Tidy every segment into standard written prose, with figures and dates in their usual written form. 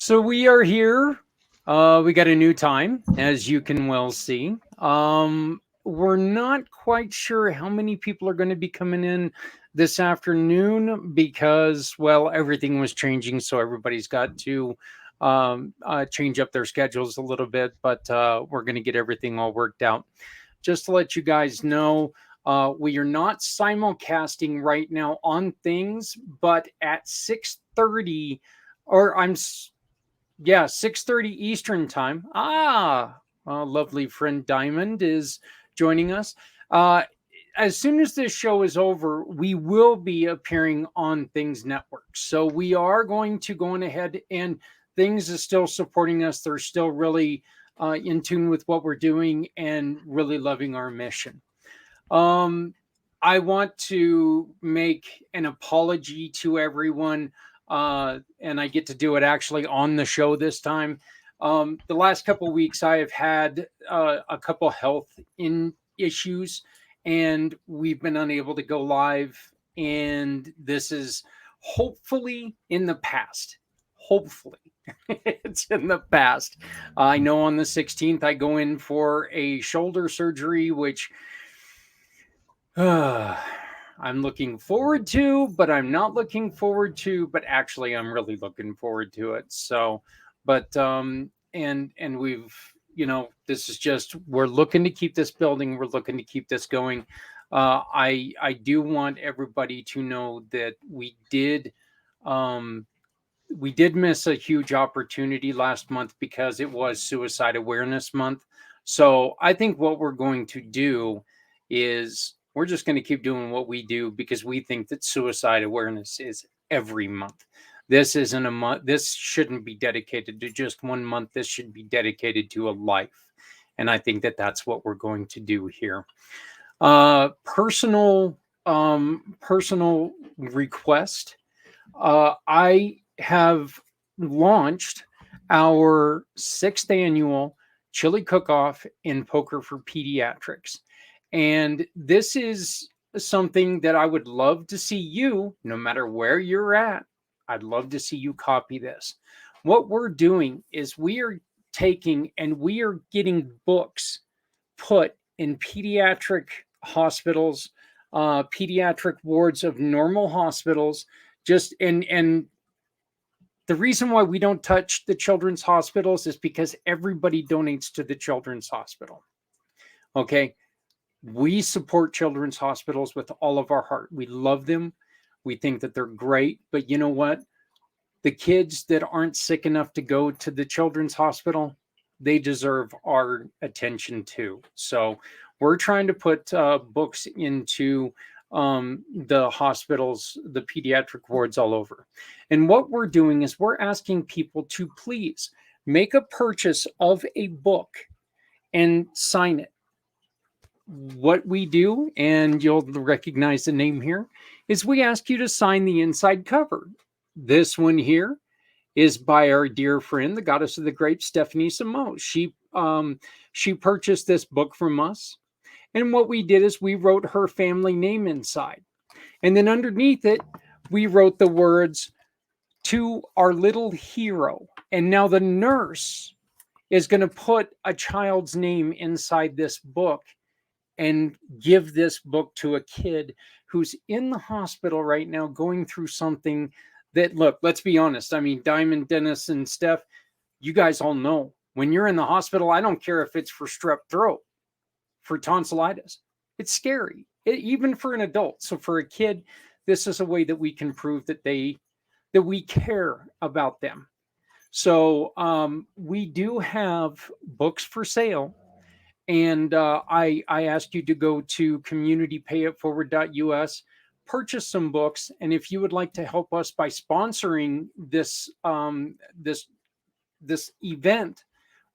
So we are here. We got a new time, as you can well see. We're not quite sure how many people are going to be coming in this afternoon because, well, everything was changing, so everybody's got to change up their schedules a little bit. But we're going to get everything all worked out. Just to let you guys know, we are not simulcasting right now on things, but at 6:30, or yeah, 6:30 Eastern time. Lovely friend Diamond is joining us. Uh, as soon as this show is over, we will be appearing on Things Network. So we are going to go on ahead, and Things is still supporting us. They're still really in tune with what we're doing and really loving our mission. Um, I want to make an apology to everyone, and I get to do it actually on the show this time. The last couple of weeks, I have had a couple health issues, and we've been unable to go live. And this is hopefully in the past. Hopefully, it's in the past. I know on the 16th, I go in for a shoulder surgery, which I'm looking forward to, but I'm not looking forward to, but actually I'm really looking forward to it. So, but and we've, this is just, we're looking to keep this building, we're looking to keep this going. I do want everybody to know that we did miss a huge opportunity last month because it was Suicide Awareness Month. So I think what we're going to do is we're just going to keep doing what we do because we think that suicide awareness is every month. This isn't a month. This shouldn't be dedicated to just one month. This should be dedicated to a life. And I think that that's what we're going to do here. Personal request. I have launched our 6th annual Chili Cook-Off in Poker for Pediatrics. And this is something that I would love to see you, no matter where you're at, I'd love to see you copy this. What we're doing is we are taking and we are getting books put in pediatric hospitals, pediatric wards of normal hospitals, just and the reason why we don't touch the children's hospitals is because everybody donates to the children's hospital. Okay. We support children's hospitals with all of our heart. We love them. We think that they're great. But you know what? The kids that aren't sick enough to go to the children's hospital, they deserve our attention too. So we're trying to put books into the hospitals, the pediatric wards all over. And what we're doing is we're asking people to please make a purchase of a book and sign it. What we do, and you'll recognize the name here, is we ask you to sign the inside cover. This one here is by our dear friend, the goddess of the grapes, Stephanie Samo. She purchased this book from us. And what we did is we wrote her family name inside. And then underneath it, we wrote the words, "To our little hero." And now the nurse is going to put a child's name inside this book and give this book to a kid who's in the hospital right now going through something that, look, let's be honest. I mean, Diamond, Dennis, and Steph, you guys all know when you're in the hospital, I don't care if it's for strep throat, for tonsillitis. It's scary, even for an adult. So for a kid, this is a way that we can prove that we care about them. So we do have books for sale. And I ask you to go to communitypayitforward.us, purchase some books, and if you would like to help us by sponsoring this this event,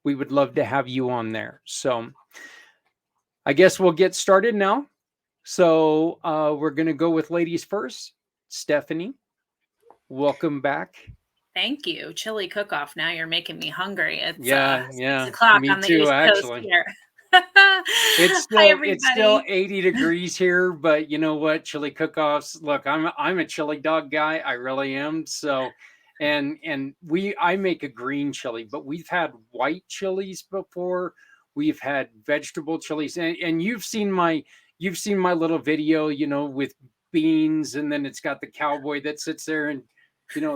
we would love to have you on there. So I guess we'll get started now. So we're going to go with ladies first. Stephanie, welcome back. Thank you. Chili cook-off. Now you're making me hungry. It's Yeah, 6 o'clock me on the too, East Coast actually. here. It's Hi, still everybody. 80 degrees here, but you know what? Chili cook-offs. Look, I'm a chili dog guy. I really am. So, and I make a green chili, but we've had white chilies before. We've had vegetable chilies, and you've seen my little video, with beans, and then it's got the cowboy that sits there, and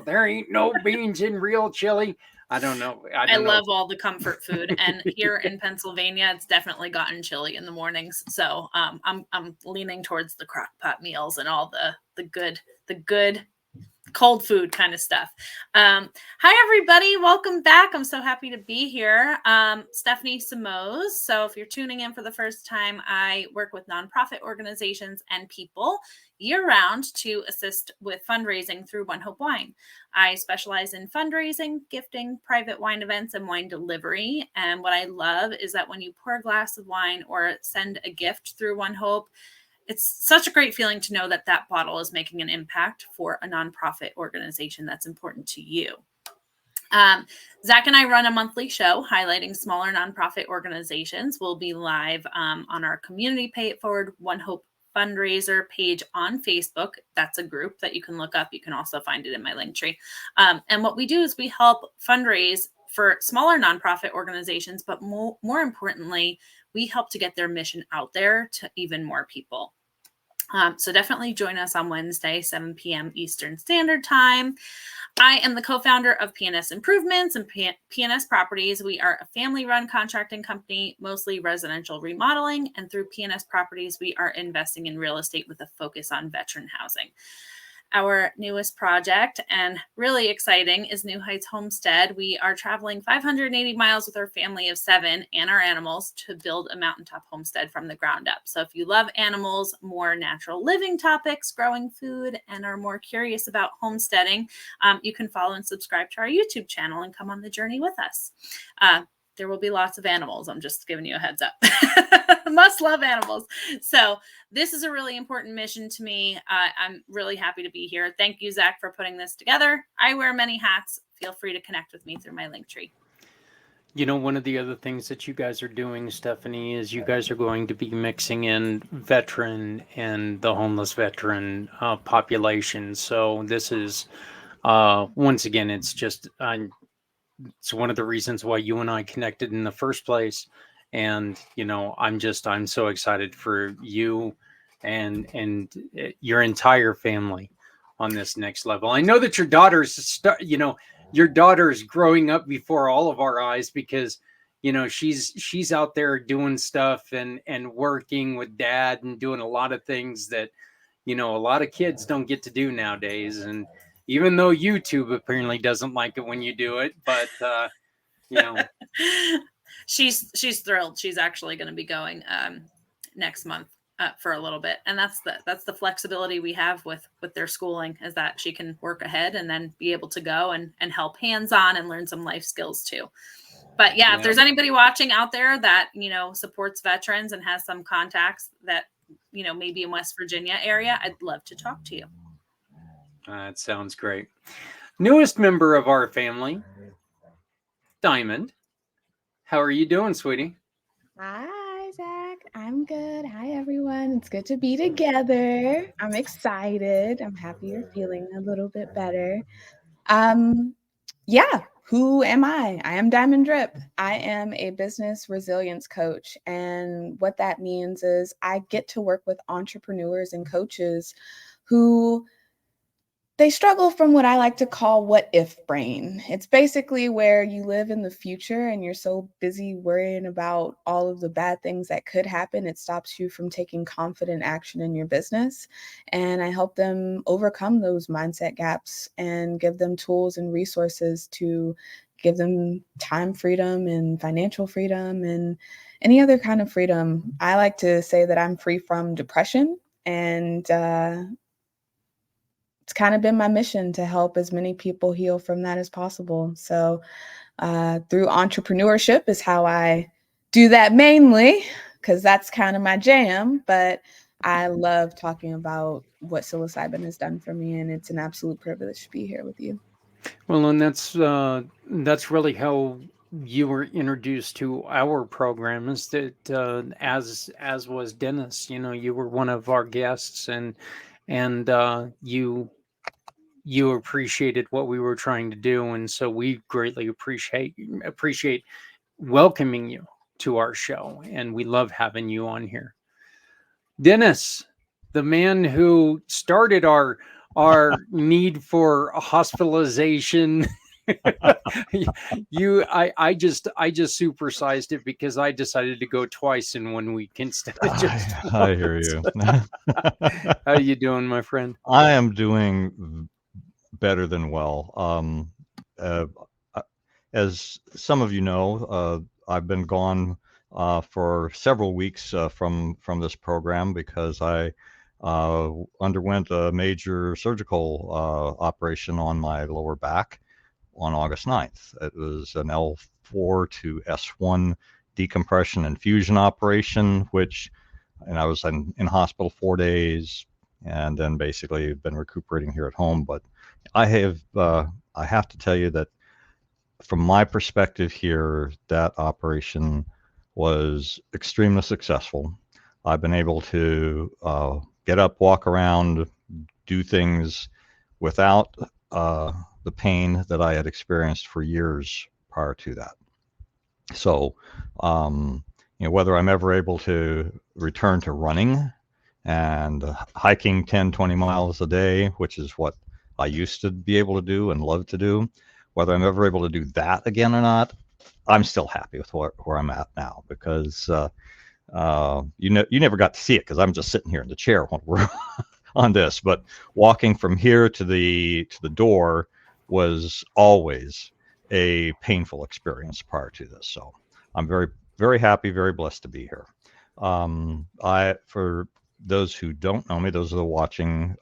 there ain't no beans in real chili. I don't know. I I don't know. love all the comfort food, and here in Pennsylvania, it's definitely gotten chilly in the mornings. So I'm leaning towards the crock pot meals and all the good cold food kind of stuff. Hi, everybody. Welcome back. I'm so happy to be here. Stephanie Simoes. So if you're tuning in for the first time, I work with nonprofit organizations and people year-round to assist with fundraising through One Hope Wine. I specialize in fundraising, gifting, private wine events, and wine delivery. And what I love is that when you pour a glass of wine or send a gift through One Hope, it's such a great feeling to know that that bottle is making an impact for a nonprofit organization that's important to you. Zach and I run a monthly show highlighting smaller nonprofit organizations. We'll be live on our Community Pay It Forward One Hope fundraiser page on Facebook. That's a group that you can look up. You can also find it in my link tree. And what we do is we help fundraise for smaller nonprofit organizations, but more importantly, we help to get their mission out there to even more people. So definitely join us on Wednesday, 7 p.m. Eastern Standard Time. I am the co-founder of PNS Improvements and PNS Properties. We are a family-run contracting company, mostly residential remodeling. And through PNS Properties, we are investing in real estate with a focus on veteran housing. Our newest project, and really exciting, is New Heights Homestead. We are traveling 580 miles with our family of 7 and our animals to build a mountaintop homestead from the ground up. So if you love animals, more natural living topics, growing food, and are more curious about homesteading, you can follow and subscribe to our YouTube channel and come on the journey with us. There will be lots of animals. I'm just giving you a heads up. Must love animals. So this is a really important mission to me. I'm really happy to be here. Thank you, Zach, for putting this together. I wear many hats. Feel free to connect with me through my link tree. One of the other things that you guys are doing, Stephanie, is you guys are going to be mixing in veteran and the homeless veteran population. So this is, once again, it's one of the reasons why you and I connected in the first place. And, I'm so excited for you and your entire family on this next level. I know that your daughter is growing up before all of our eyes because, she's out there doing stuff and working with dad and doing a lot of things that, a lot of kids don't get to do nowadays. And even though YouTube apparently doesn't like it when you do it, but you know, she's thrilled. She's actually going to be going next month for a little bit, and that's the flexibility we have with their schooling, is that she can work ahead and then be able to go and help hands on and learn some life skills too. But yeah, if there's anybody watching out there that supports veterans and has some contacts that maybe in West Virginia area, I'd love to talk to you. That sounds great. Newest member of our family, Diamond. How are you doing, sweetie? Hi, Zach. I'm good. Hi, everyone. It's good to be together. I'm excited. I'm happy you're feeling a little bit better. Um, yeah, who am I? I am Diamond Drip. I am a business resilience coach. And what that means is I get to work with entrepreneurs and coaches who they struggle from what I like to call what if brain. It's basically where you live in the future and you're so busy worrying about all of the bad things that could happen, it stops you from taking confident action in your business. And I help them overcome those mindset gaps and give them tools and resources to give them time freedom and financial freedom and any other kind of freedom. I like to say that I'm free from depression, and it's kind of been my mission to help as many people heal from that as possible. So through entrepreneurship is how I do that mainly, because that's kind of my jam. But I love talking about what psilocybin has done for me, and it's an absolute privilege to be here with you. Well, and that's really how you were introduced to our program. Is that as was Dennis? You know, you were one of our guests, and you appreciated what we were trying to do, and so we greatly appreciate welcoming you to our show, and we love having you on here. Dennis, the man who started our need for hospitalization. I just supersized it because I decided to go twice in 1 week instead of just I hear once. you. How you doing, my friend? I am doing better than well. Uh, as some of you know, I've been gone for several weeks from this program because I underwent a major surgical operation on my lower back on August 9th. It was an L4 to S1 decompression and fusion operation, and I was in hospital 4 days, and then basically been recuperating here at home. But I have to tell you that from my perspective here, that operation was extremely successful. I've been able to get up, walk around, do things without the pain that I had experienced for years prior to that. So, whether I'm ever able to return to running and hiking 10, 20 miles a day, which is what I used to be able to do and love to do, whether I'm ever able to do that again or not, I'm still happy with where I'm at now, because you never got to see it because I'm just sitting here in the chair when we're on this. But walking from here to the door was always a painful experience prior to this. So I'm very, very happy, very blessed to be here. For those who don't know me, those that are watching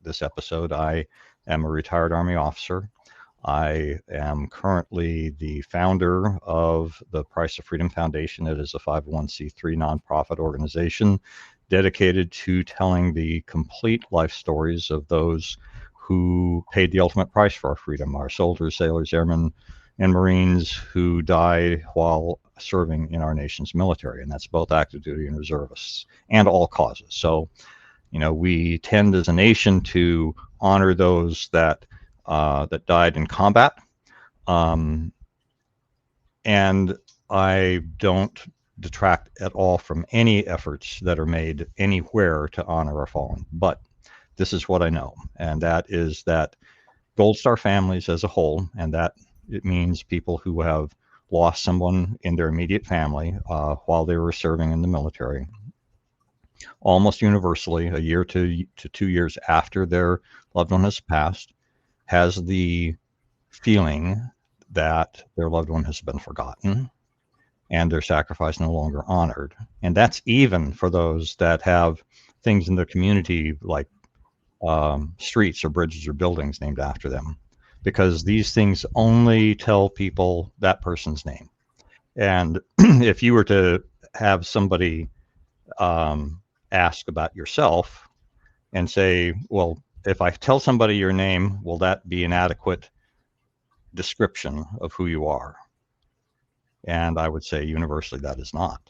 this episode, I am a retired Army officer. I am currently the founder of the Price of Freedom Foundation. It is a 501c3 nonprofit organization dedicated to telling the complete life stories of those who paid the ultimate price for our freedom, our soldiers, sailors, airmen, and Marines who died while serving in our nation's military, and that's both active duty and reservists, and all causes. So, we tend as a nation to honor those that died in combat, and I don't detract at all from any efforts that are made anywhere to honor our fallen. But this is what I know, and that is that Gold Star families as a whole, and that it means people who have lost someone in their immediate family while they were serving in the military, almost universally, a year to 2 years after their loved one has passed, has the feeling that their loved one has been forgotten and their sacrifice no longer honored. And that's even for those that have things in their community like streets or bridges or buildings named after them, because these things only tell people that person's name. And if you were to have somebody ask about yourself and say, well, if I tell somebody your name, will that be an adequate description of who you are? And I would say universally that is not.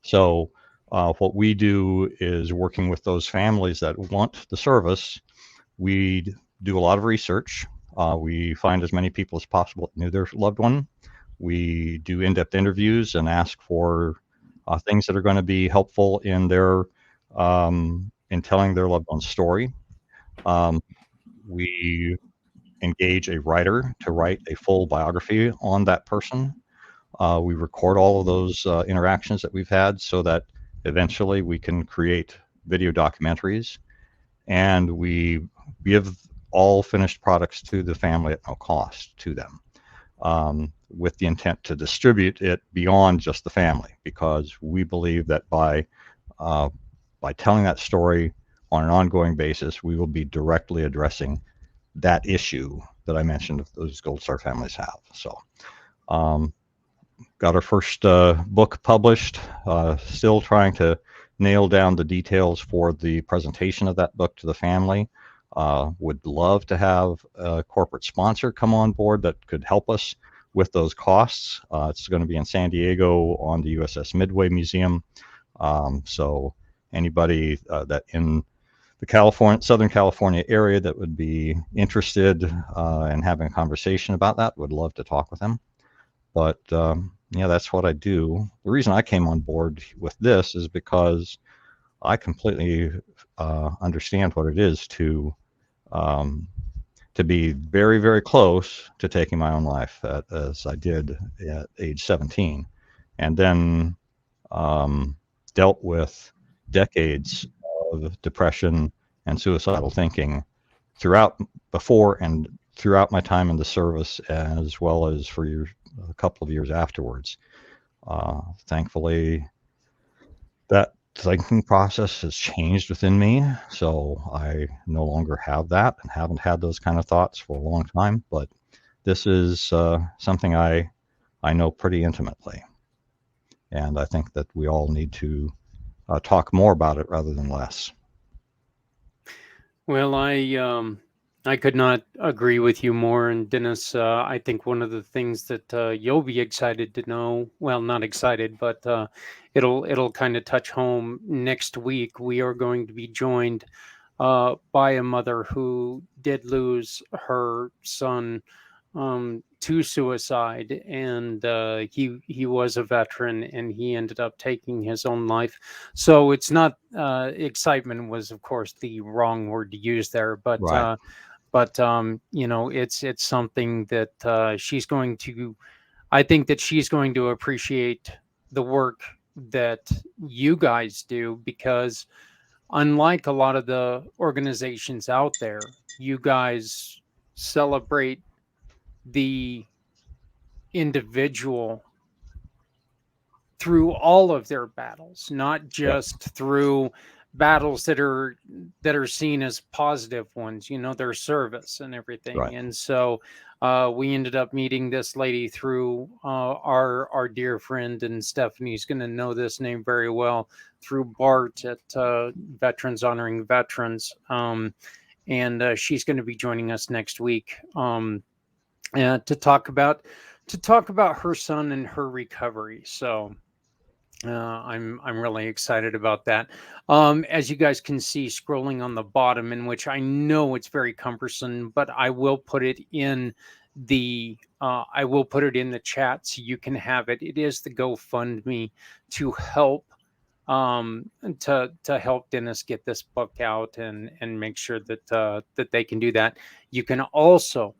So what we do is, working with those families that want the service, we do a lot of research. We find as many people as possible that knew their loved one. We do in-depth interviews and ask for things that are going to be helpful in their in telling their loved one's story. We engage a writer to write a full biography on that person. We record all of those interactions that we've had so that eventually we can create video documentaries, and we give all finished products to the family at no cost to them, with the intent to distribute it beyond just the family, because we believe that by telling that story on an ongoing basis, we will be directly addressing that issue that I mentioned those Gold Star families have. So, got our first book published. Still trying to nail down the details for the presentation of that book to the family. Would love to have a corporate sponsor come on board that could help us with those costs. It's going to be in San Diego on the USS Midway Museum. So anybody that in the Southern California area that would be interested in having a conversation about that, would love to talk with them. But yeah, that's what I do. The reason I came on board with this is because I completely understand what it is to be very, very close to taking my own life, as I did at age 17, and then dealt with decades of depression and suicidal thinking before and throughout my time in the service, as well as for a couple of years afterwards. Thankfully, that thinking process has changed within me, so I no longer have that and haven't had those kind of thoughts for a long time. But this is something I know pretty intimately, and I think that we all need to talk more about it rather than less. Well, I could not agree with you more. And Dennis, I think one of the things that you'll be excited to know, well, not excited, but it'll kind of touch home next week. We are going to be joined by a mother who did lose her son to suicide, and he was a veteran, and he ended up taking his own life. So it's not excitement was, of course, the wrong word to use there, but Right. it's something that she's going to. I think that she's going to appreciate the work that you guys do, because unlike a lot of the organizations out there, you guys celebrate the individual through all of their battles, not Yep. just through battles that are seen as positive ones, their service and everything. Right. And so we ended up meeting this lady through our dear friend, and Stephanie's going to know this name very well, through Bart at Veterans Honoring Veterans. And she's going to be joining us next week to talk about her son and her recovery. So I'm really excited about that. As you guys can see, scrolling on the bottom, in which I know it's very cumbersome, but I will put it in the chat so you can have it. It is the GoFundMe to help to help Dennis get this book out and make sure that they can do that. You can also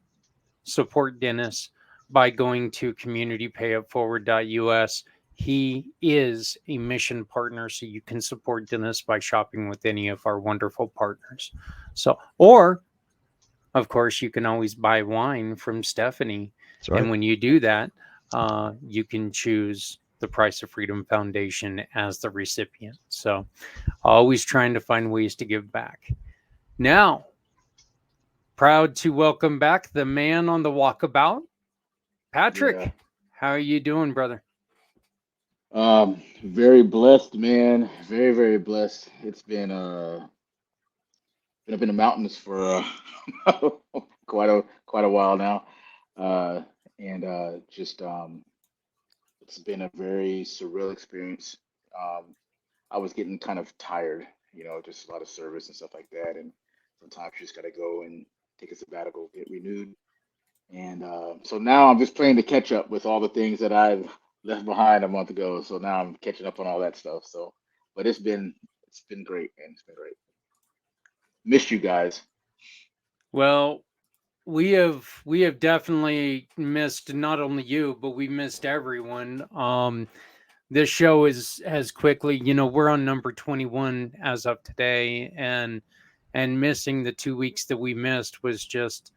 support Dennis by going to communitypayupforward.us. He is a mission partner, so you can support Dennis by shopping with any of our wonderful partners. So, or of course, you can always buy wine from Stephanie. That's right. And when you do that, you can choose the Price of Freedom Foundation as the recipient. So, always trying to find ways to give back. Now, proud to welcome back the man on the walkabout, Patrick. Yeah. How are you doing, brother? Very blessed, man. Very, very blessed. It's been up in the mountains for quite a while now. And just it's been a very surreal experience. Um, I was getting kind of tired, just a lot of service and stuff like that. And sometimes you just gotta go and take a sabbatical, get renewed. And so now I'm just playing to catch up with all the things that I've left behind a month ago. So now I'm catching up on all that stuff. So, but it's been great, man. It's been great. Missed you guys. Well, we have definitely missed not only you, but we missed everyone. This show has quickly, we're on number 21 as of today, and missing the 2 weeks that we missed was just,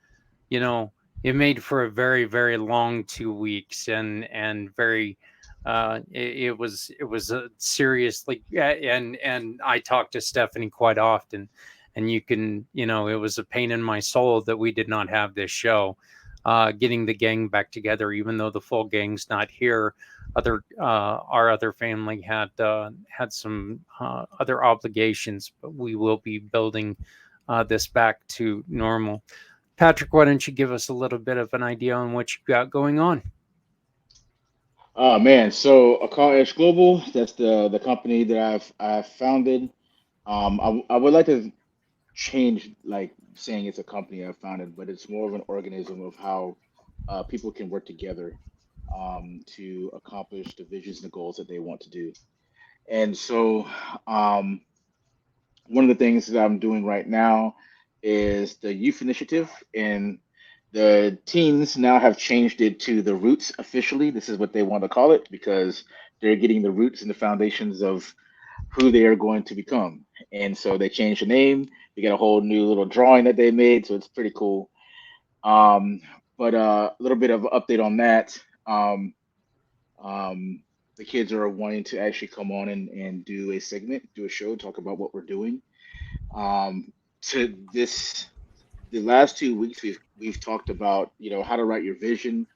it made for a very, very long 2 weeks, and very it was a seriously, yeah. And I talk to Stephanie quite often, and you can, it was a pain in my soul that we did not have this show. Getting the gang back together, even though the full gang's not here. Our other family had some other obligations, but we will be building this back to normal. Patrick, why don't you give us a little bit of an idea on what you got going on? Oh man, so a Call Edge Global, that's the company that I've founded. I would like to change like saying it's a company I founded, but it's more of an organism of how people can work together to accomplish the visions and the goals that they want to do. And so, um, one of the things that I'm doing right now is the youth initiative, and the teens now have changed it to the roots officially. This is what they want to call it because they're getting the roots and the foundations of who they are going to become. And so they changed the name. We got a whole new little drawing that they made, so it's pretty cool. Um, but a little bit of an update on that. Um, the kids are wanting to actually come on and do a segment, do a show, talk about what we're doing. Um, to this, the last 2 weeks we've talked about how to write your vision,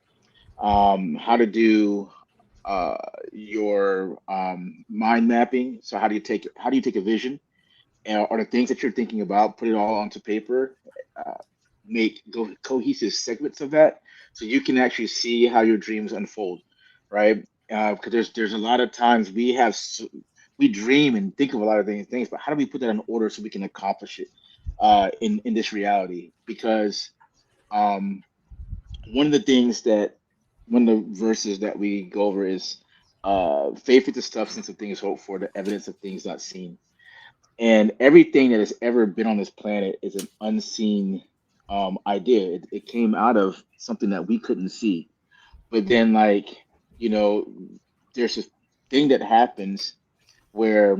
how to do uh, your mind mapping. So how do you take a vision or the things that you're thinking about, put it all onto paper, uh, make cohesive segments of that, so you can actually see how your dreams unfold, right? Because there's a lot of times we dream and think of a lot of things, but how do we put that in order so we can accomplish it in this reality? Because um, one of the things that one of the verses that we go over is faith is the substance of things hoped for, the evidence of things not seen. And everything that has ever been on this planet is an unseen idea. It came out of something that we couldn't see. But then, like, you know, there's this thing that happens where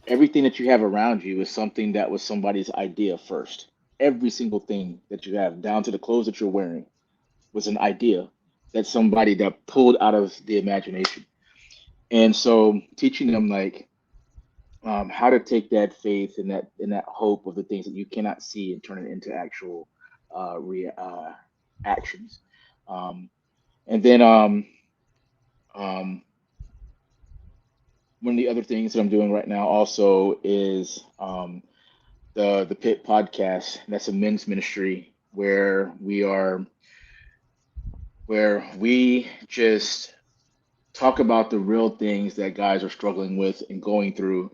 everything that you have around you is something that was somebody's idea first. Every single thing that you have, down to the clothes that you're wearing, was an idea that somebody that pulled out of the imagination. And so teaching them like how to take that faith and that hope of the things that you cannot see and turn it into actual actions. Um, and then um, one of the other things that I'm doing right now also is the Pit Podcast. That's a men's ministry where we just talk about the real things that guys are struggling with and going through,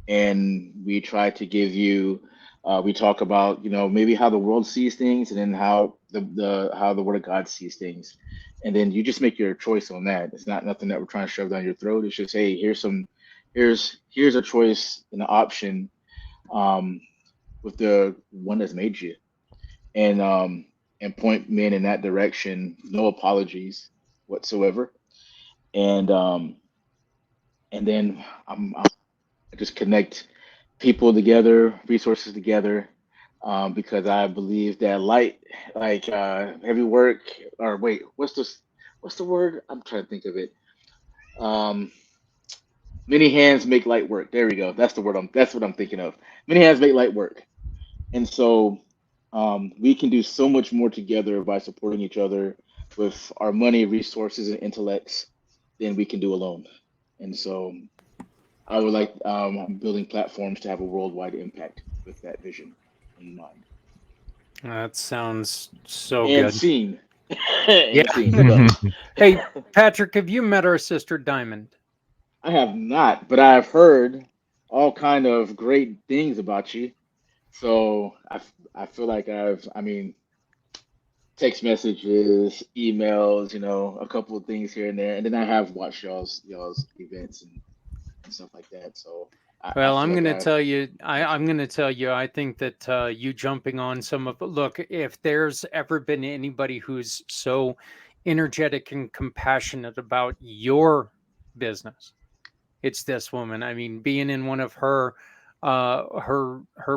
and we try to give you we talk about maybe how the world sees things, and then how the word of God sees things, and then you just make your choice on that. It's not nothing that we're trying to shove down your throat. It's just, hey, here's a choice and an option um, with the one that's made you, and point men in that direction. No apologies whatsoever. And um, and then I just connect people together, resources together, because I believe that light, like heavy work, or wait, what's the word? I'm trying to think of it. Um, Many hands make light work. There we go. That's what I'm thinking of. Many hands make light work, and so we can do so much more together by supporting each other with our money, resources, and intellects than we can do alone. And so I would like building platforms to have a worldwide impact with that vision in mind. That sounds so And good. scene. Yeah. And scene. We're done. Hey, Patrick, have you met our sister Diamond? I have not, but I've heard all kind of great things about you. So I feel like I mean, text messages, emails, a couple of things here and there, and then I have watched y'all's events and stuff like that. So I Well, feel I'm like going to I've tell you, met you. I'm going to tell you, I think that you jumping on some of, look, if there's ever been anybody who's so energetic and compassionate about your business, it's this woman. I mean, being in one of her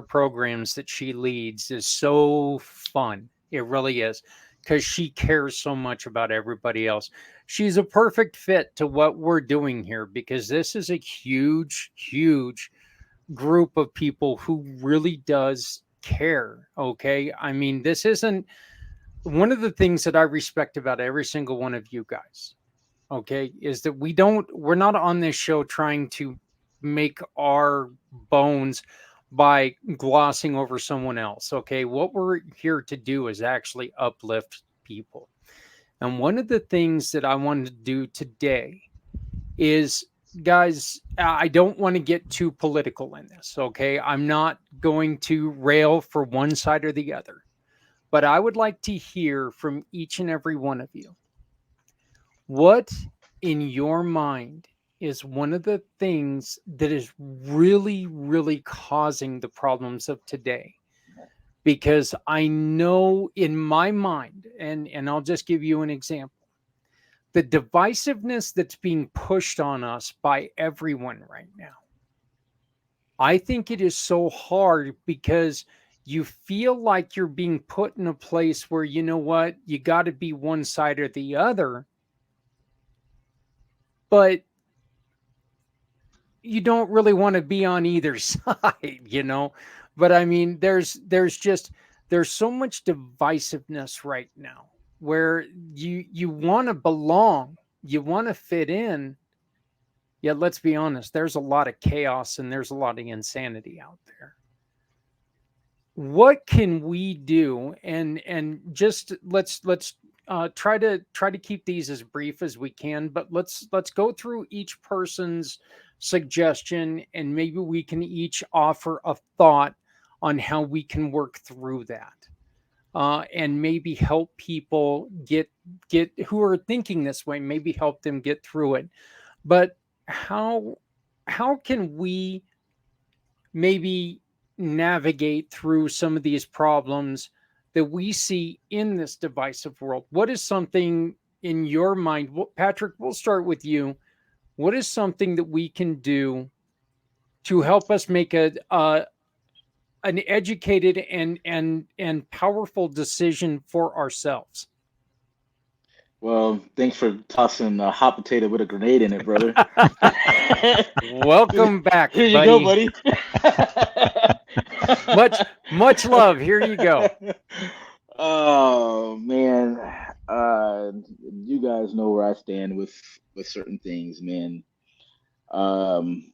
programs that she leads is so fun. It really is, because she cares so much about everybody else. She's a perfect fit to what we're doing here, because this is a huge, huge group of people who really does care. Okay. I mean, this isn't one of the things that I respect about every single one of you guys. Okay. Is that we're not on this show trying to make our bones by glossing over someone else. Okay. What we're here to do is actually uplift people. And one of the things that I wanted to do today is, guys, I don't want to get too political in this. Okay. I'm not going to rail for one side or the other, but I would like to hear from each and every one of you. What in your mind is one of the things that is really, really causing the problems of today? Because I know in my mind, and I'll just give you an example, the divisiveness that's being pushed on us by everyone right now. I think it is so hard because you feel like you're being put in a place where, you know what, you got to be one side or the other, but you don't really want to be on either side. But I mean, there's so much divisiveness right now where you want to belong, you want to fit in. Yet, let's be honest, there's a lot of chaos and there's a lot of insanity out there. What can we do? And just let's try to keep these as brief as we can, but let's go through each person's suggestion, and maybe we can each offer a thought on how we can work through that. And maybe help people get who are thinking this way, maybe help them get through it. But how how can we maybe navigate through some of these problems that we see in this divisive world? What is something in your mind? Patrick, we'll start with you. What is something that we can do to help us make an educated and powerful decision for ourselves? Well, thanks for tossing a hot potato with a grenade in it, brother. Welcome back, Here you go, buddy. buddy. Much love. Here you go. Oh man, you guys know where I stand with certain things, man. Um,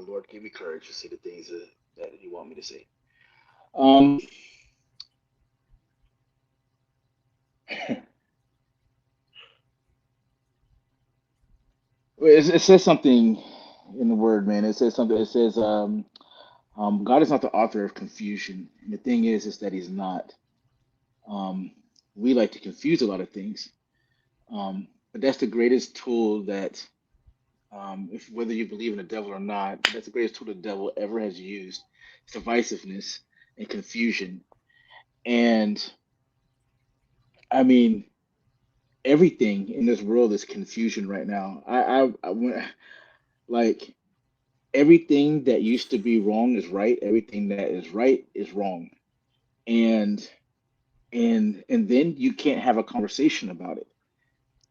Lord, give me courage to say the things that you want me to say. Um, it says something in the word, man. It says something. It says, God is not the author of confusion. And the thing is that He's not. Um, we like to confuse a lot of things, but that's the greatest tool that, if whether you believe in the devil or not, that's the greatest tool the devil ever has used. It's divisiveness and confusion. And I mean, everything in this world is confusion right now. Like everything that used to be wrong is right. Everything that is right is wrong. And and then you can't have a conversation about it.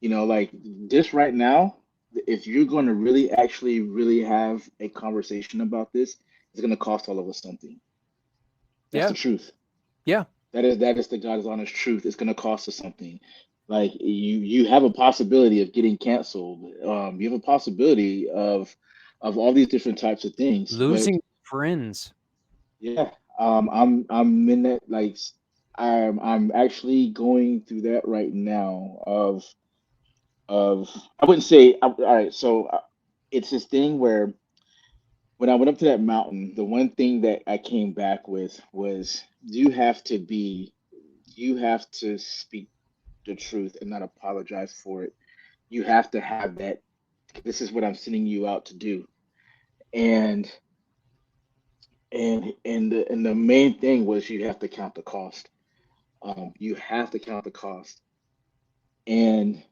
Like this right now, if you're going to really actually really have a conversation about this, it's going to cost all of us something. That's Yeah. the truth. Yeah. That is the God's honest truth. It's going to cost us something. Like you have a possibility of getting canceled. You have a possibility of all these different types of things. But Losing friends. yeah, I'm in that, like, I'm actually going through that right now of I wouldn't say all right. So it's this thing where when I went up to that mountain, the one thing that I came back with was you have to speak the truth and not apologize for it. You have to have that. This is what I'm sending you out to do. And the main thing was you have to count the cost. You have to count the cost. And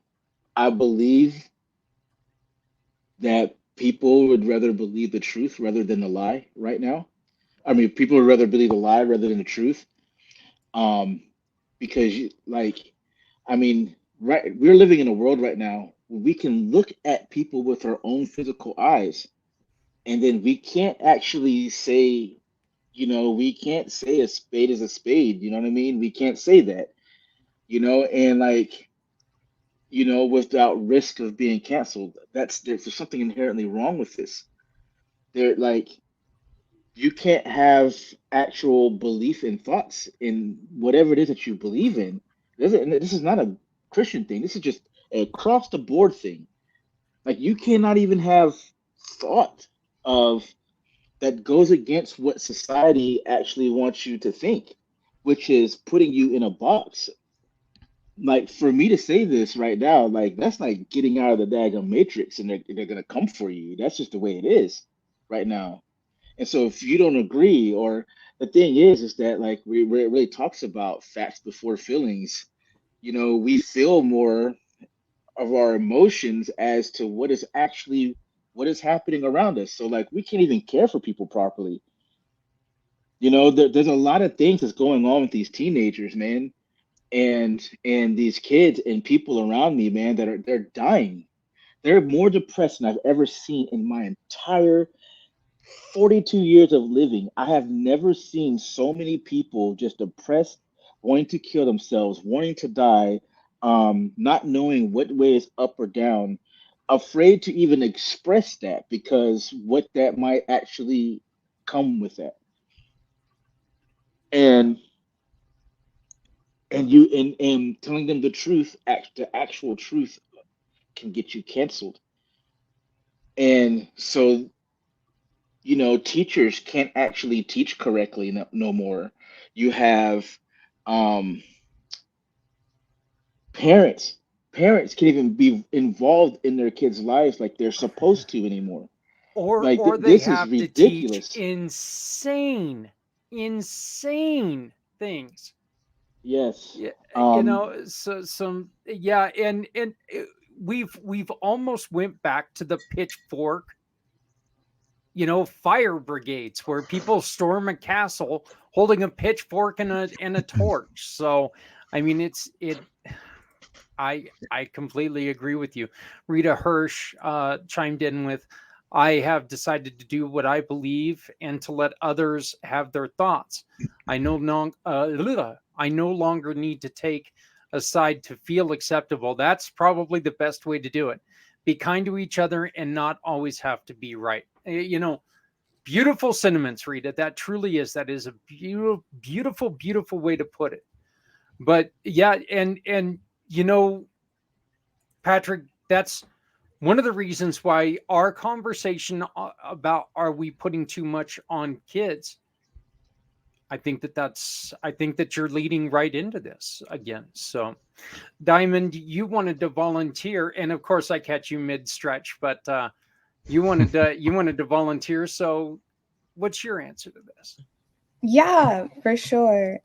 I believe that people would rather believe the truth rather than the lie right now. I mean, people would rather believe the lie rather than the truth. Um, because I mean, right, we're living in a world right now we can look at people with our own physical eyes, and then we can't actually say, we can't say a spade is a spade. You know what I mean? We can't say that, and like, without risk of being canceled. There's something inherently wrong with this. There, like, you can't have actual belief in thoughts in whatever it is that you believe in. This is not a Christian thing. This is just a across the board thing. Like, you cannot even have thought of that goes against what society actually wants you to think, which is putting you in a box. Like, for me to say this right now, like, that's like getting out of the daggone matrix, and they're gonna come for you. That's just the way it is right now. And so if you don't agree, or the thing is that, like, where it really talks about facts before feelings, we feel more of our emotions as to what is happening around us. So, like, we can't even care for people properly. There's a lot of things that's going on with these teenagers, man, and these kids and people around me, man, they're dying. They're more depressed than I've ever seen in my entire 42 years of living. I have never seen so many people just depressed, wanting to kill themselves, wanting to die, not knowing what way is up or down, afraid to even express that because what that might actually come with that. And and telling them the truth, the actual truth can get you canceled. And so, teachers can't actually teach correctly no more. You have um, parents. Parents can't even be involved in their kids' lives like they're supposed to anymore. Like, Or they this is have to teach ridiculous. insane things. Yes. Yeah, Um, so some, yeah, and we've almost went back to the pitchfork, fire brigades where people storm a castle holding a pitchfork and a torch. So, I mean, I completely agree with you. Rita Hirsch chimed in with, "I have decided to do what I believe and to let others have their thoughts. I no longer need to take a side to feel acceptable. That's probably the best way to do it. Be kind to each other and not always have to be right." Beautiful sentiments, Rita. That truly is. That is a beautiful, beautiful, beautiful way to put it. But yeah, and you know, Patrick, that's one of the reasons why our conversation about are we putting too much on kids. I think that you're leading right into this again. So, Diamond, you wanted to volunteer, and of course, I catch you mid stretch, but you wanted to volunteer. So, what's your answer to this? Yeah, for sure.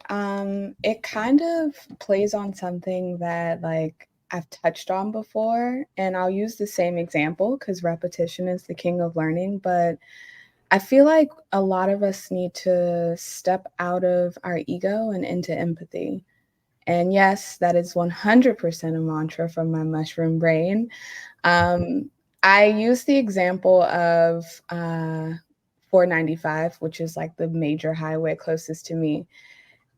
It kind of plays on something that like I've touched on before, and I'll use the same example because repetition is the king of learning. But I feel like a lot of us need to step out of our ego and into empathy. And yes, that is 100% a mantra from my mushroom brain. Um, I use the example of 495, which is like the major highway closest to me.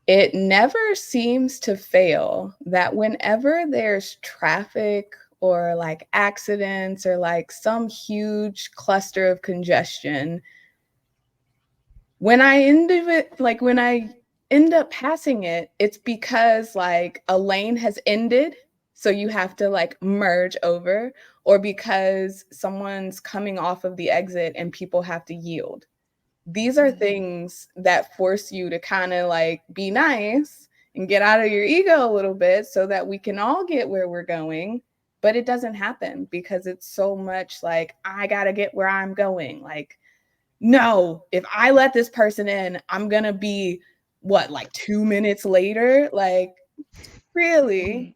It never seems to fail that whenever there's traffic or like accidents or like some huge cluster of congestion, when I end up passing it, it's because like a lane has ended, so you have to like merge over, or because someone's coming off of the exit and people have to yield. These are things that force you to kind of like be nice and get out of your ego a little bit so that we can all get where we're going. But it doesn't happen because it's so much like, I got to get where I'm going. Like, no, if I let this person in, I'm going to be what, like 2 minutes later? Like, really?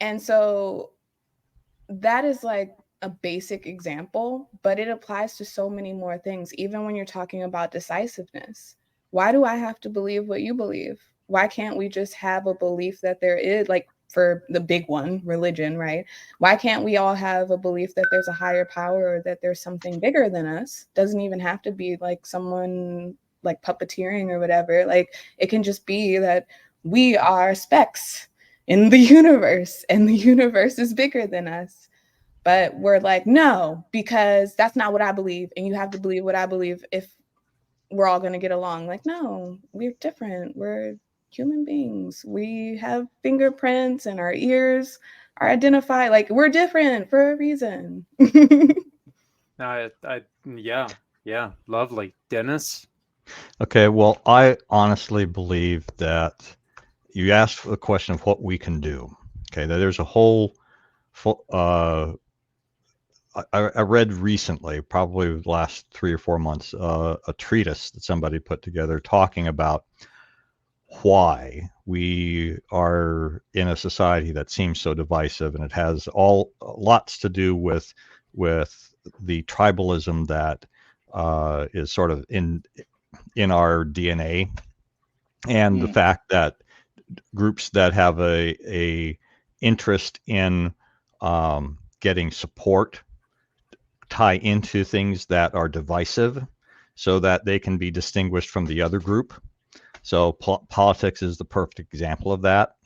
And so that is like a basic example, but it applies to so many more things, even when you're talking about decisiveness. Why do I have to believe what you believe? Why can't we just have a belief that there is, like, for the big one, religion, right? Why can't we all have a belief that there's a higher power or that there's something bigger than us? Doesn't even have to be like someone like puppeteering or whatever. Like it can just be that we are specks in the universe and the universe is bigger than us. But we're like, no, because that's not what I believe. And you have to believe what I believe if we're all going to get along. Like, no, we're different. We're human beings. We have fingerprints and our ears are identified. Like, we're different for a reason. Yeah, lovely. Dennis? Okay, well, I honestly believe that you asked the question of what we can do. Okay, that there's a whole, I read recently, probably the last 3 or 4 months, a treatise that somebody put together talking about why we are in a society that seems so divisive, and it has lots to do with the tribalism that is sort of in our DNA, and the fact that groups that have a interest in getting support tie into things that are divisive so that they can be distinguished from the other group. So politics is the perfect example of that.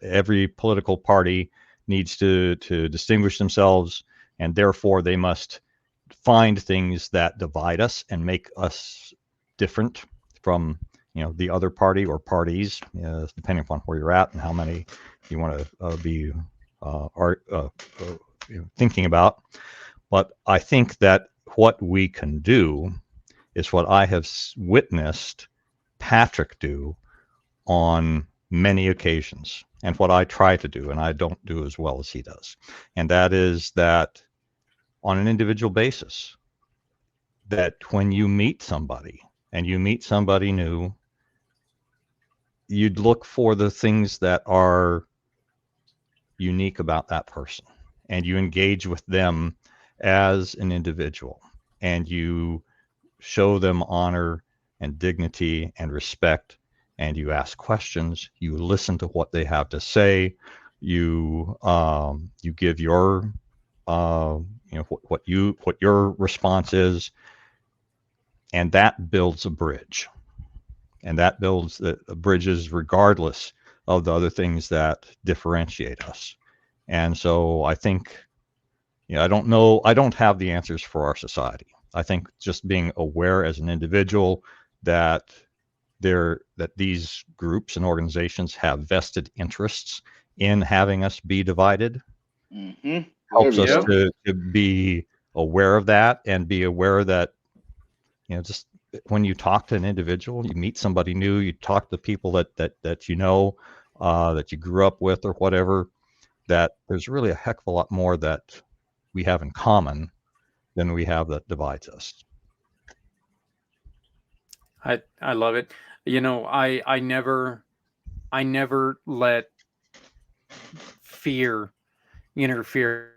Every political party needs to distinguish themselves, and therefore they must find things that divide us and make us different from the other party or parties, depending upon where you're at and how many you want to be thinking about. But I think that what we can do is what I have witnessed Patrick do on many occasions, and what I try to do, and I don't do as well as he does. And that is that on an individual basis, that when you meet somebody and you meet somebody new, you'd look for the things that are unique about that person, and you engage with them as an individual, and you show them honor and dignity and respect, and you ask questions, you listen to what they have to say, you give your what your response is, and that builds a bridge, and that builds the bridges regardless of the other things that differentiate us. And so I think, I don't know, I don't have the answers for our society. I think just being aware as an individual that these groups and organizations have vested interests in having us be divided helps us to be aware of that, and be aware that, just when you talk to an individual, you meet somebody new, you talk to people that that you grew up with or whatever, that there's really a heck of a lot more that we have in common than we have that divides us. I love it. I never let fear interfere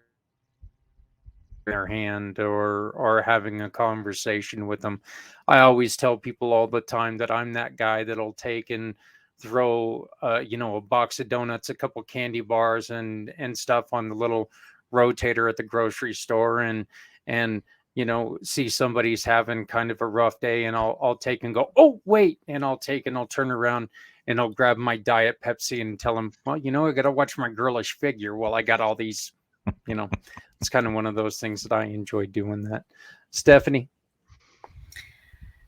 in their hand or having a conversation with them. I always tell people all the time that I'm that guy that'll take and throw a box of donuts, a couple candy bars and stuff on the little rotator at the grocery store, and see somebody's having kind of a rough day, and I'll take and go, oh wait, and I'll turn around and I'll grab my Diet Pepsi and tell them, well, I got to watch my girlish figure while I got all these, it's kind of one of those things that I enjoy doing that. Stephanie?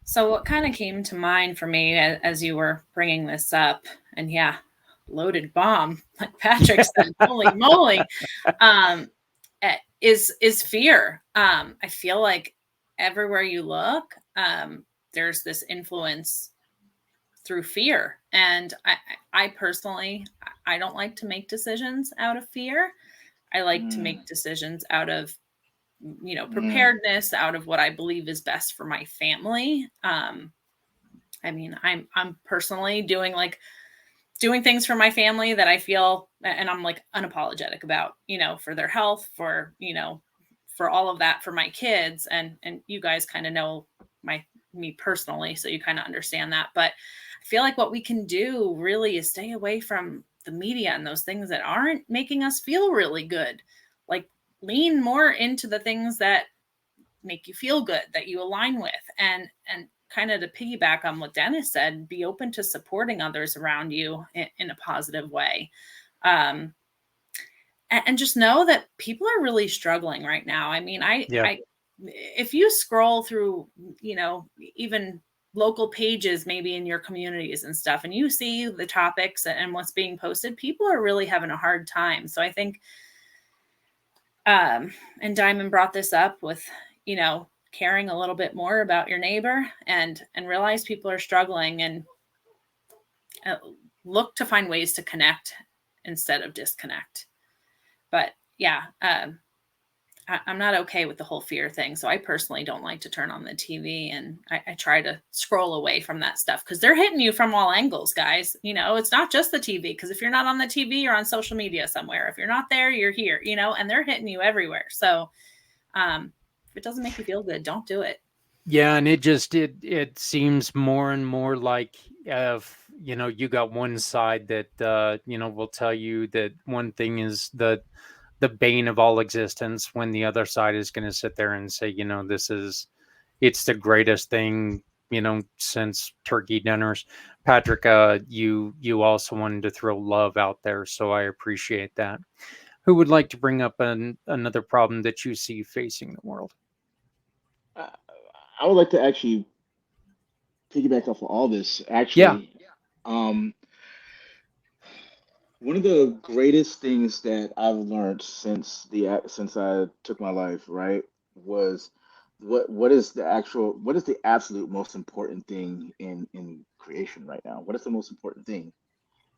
So what kind of came to mind for me as you were bringing this up, and yeah, loaded bomb, like Patrick said, holy moly, is fear. I feel like everywhere you look, there's this influence through fear. And I personally, I don't like to make decisions out of fear. I like to make decisions out of, preparedness, out of what I believe is best for my family. I'm personally doing things for my family that I feel, and I'm like unapologetic about, for their health, for all of that, for my kids. And you guys kind of know me personally, so you kind of understand that. But I feel like what we can do really is stay away from the media and those things that aren't making us feel really good. Like, lean more into the things that make you feel good, that you align with, and kind of to piggyback on what Dennis said, be open to supporting others around you in a positive way. And just know that people are really struggling right now. I mean, if you scroll through, even local pages, maybe in your communities and stuff, and you see the topics and what's being posted, people are really having a hard time. So I think, and Diamond brought this up with, caring a little bit more about your neighbor and realize people are struggling, and look to find ways to connect instead of disconnect. But yeah, I'm not okay with the whole fear thing. So I personally don't like to turn on the TV, and I try to scroll away from that stuff, because they're hitting you from all angles, guys. It's not just the TV, because if you're not on the TV, you're on social media somewhere. If you're not there, you're here, and they're hitting you everywhere. So if it doesn't make you feel good, don't do it. Yeah, and it seems more and more like, you got one side that will tell you that one thing is the bane of all existence, when the other side is going to sit there and say, it's the greatest thing, since turkey dinners. Patrick, you also wanted to throw love out there, so I appreciate that. Who would like to bring up another problem that you see facing the world? I would like to actually piggyback off of all this. Yeah. Actually, one of the greatest things that I've learned since I took my life, right, was what is the absolute most important thing in creation right now? What is the most important thing?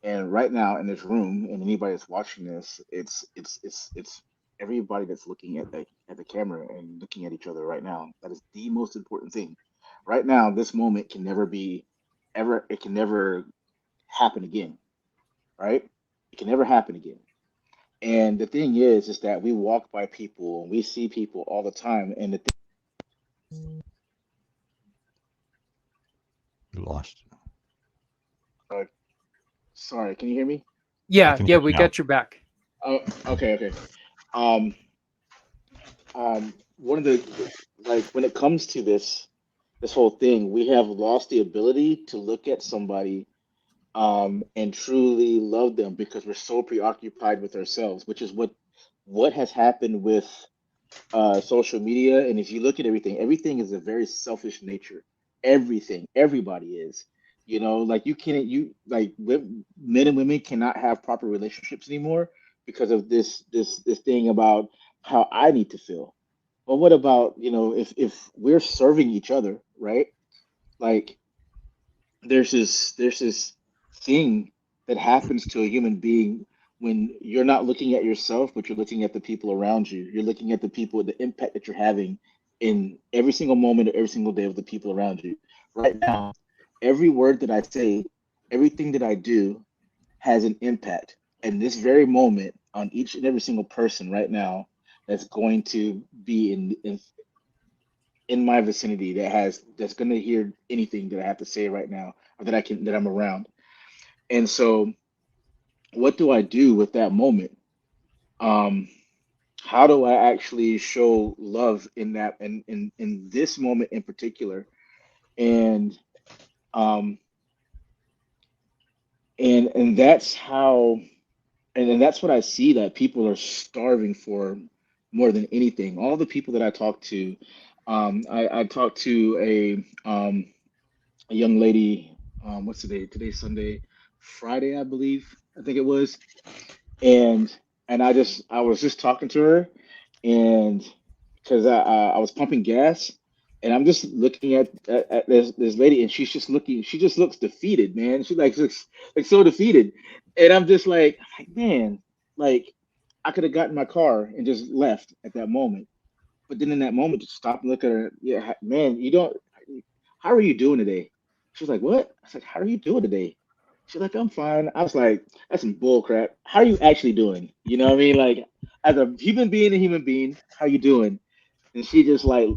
And right now in this room, and anybody that's watching this, it's everybody that's looking at the camera and looking at each other right now. That is the most important thing. Right now, this moment can never be ever. It can never happen again. Right? It can never happen again. And the thing is that we walk by people and we see people all the time. And You lost. uh, sorry, can you hear me? I Yeah, can hear we you now. got your back. Oh, okay. Um, one of the like when it comes to this whole thing, we have lost the ability to look at somebody and truly love them because we're so preoccupied with ourselves, which is what has happened with social media. And if you look at everything is a very selfish nature. Everything, everybody is. Like you can't you like men and women cannot have proper relationships anymore because of this thing about how I need to feel. Well, what about, if we're serving each other, right? Like there's this thing that happens to a human being when you're not looking at yourself, but you're looking at the people around you. You're looking at the people, the impact that you're having in every single moment of every single day of the people around you. Right now, every word that I say, everything that I do has an impact. And this very moment on each and every single person right now that's going to be in my vicinity that's going to hear anything that I have to say right now or that I'm around. And so what do I do with that moment? Um, how do I actually show love in that in this moment in particular? And um and that's how and that's what I see that people are starving for more than anything. All the people that I talk to, I talked to a young lady. What's today? Today's Sunday, Friday, I believe. I think it was. And I was just talking to her, and because I was pumping gas, and I'm just looking at this lady, and she just looks defeated, man. She like looks like so defeated, and I'm just like, man, like I could have gotten in my car and just left at that moment. But then in that moment, just stop and look at her. Yeah, man, you don't. How are you doing today? She was like, what? I was like, how are you doing today? She's like, I'm fine. I was like, that's some bull crap. How are you actually doing? You know what I mean? Like, as a human being, how you doing? And she just like,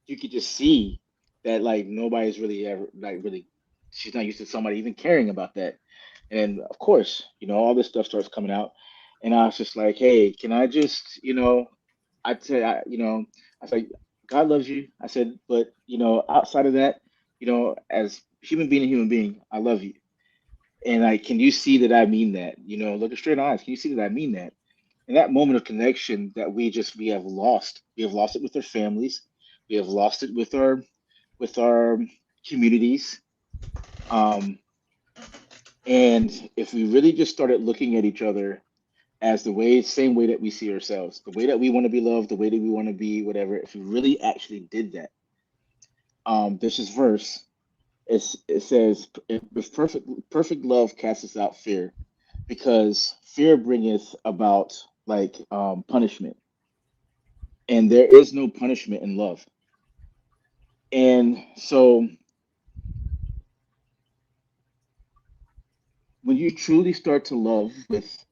you could just see that like nobody's really ever like really. She's not used to somebody even caring about that. And of course, all this stuff starts coming out. And I was just like, hey, can I just, I'd say, I said, God loves you. I said, but, outside of that, as human being, I love you. And like, can you see that I mean that? Look at straight eyes. Can you see that I mean that? And that moment of connection that we have lost. We have lost it with our families. We have lost it with our communities. Um, and if we really just started looking at each other as same way that we see ourselves, the way that we want to be loved, the way that we want to be, whatever, if we really actually did that, there's this verse. It says, "With perfect love casteth out fear, because fear bringeth about like punishment, and there is no punishment in love." And so, when you truly start to love with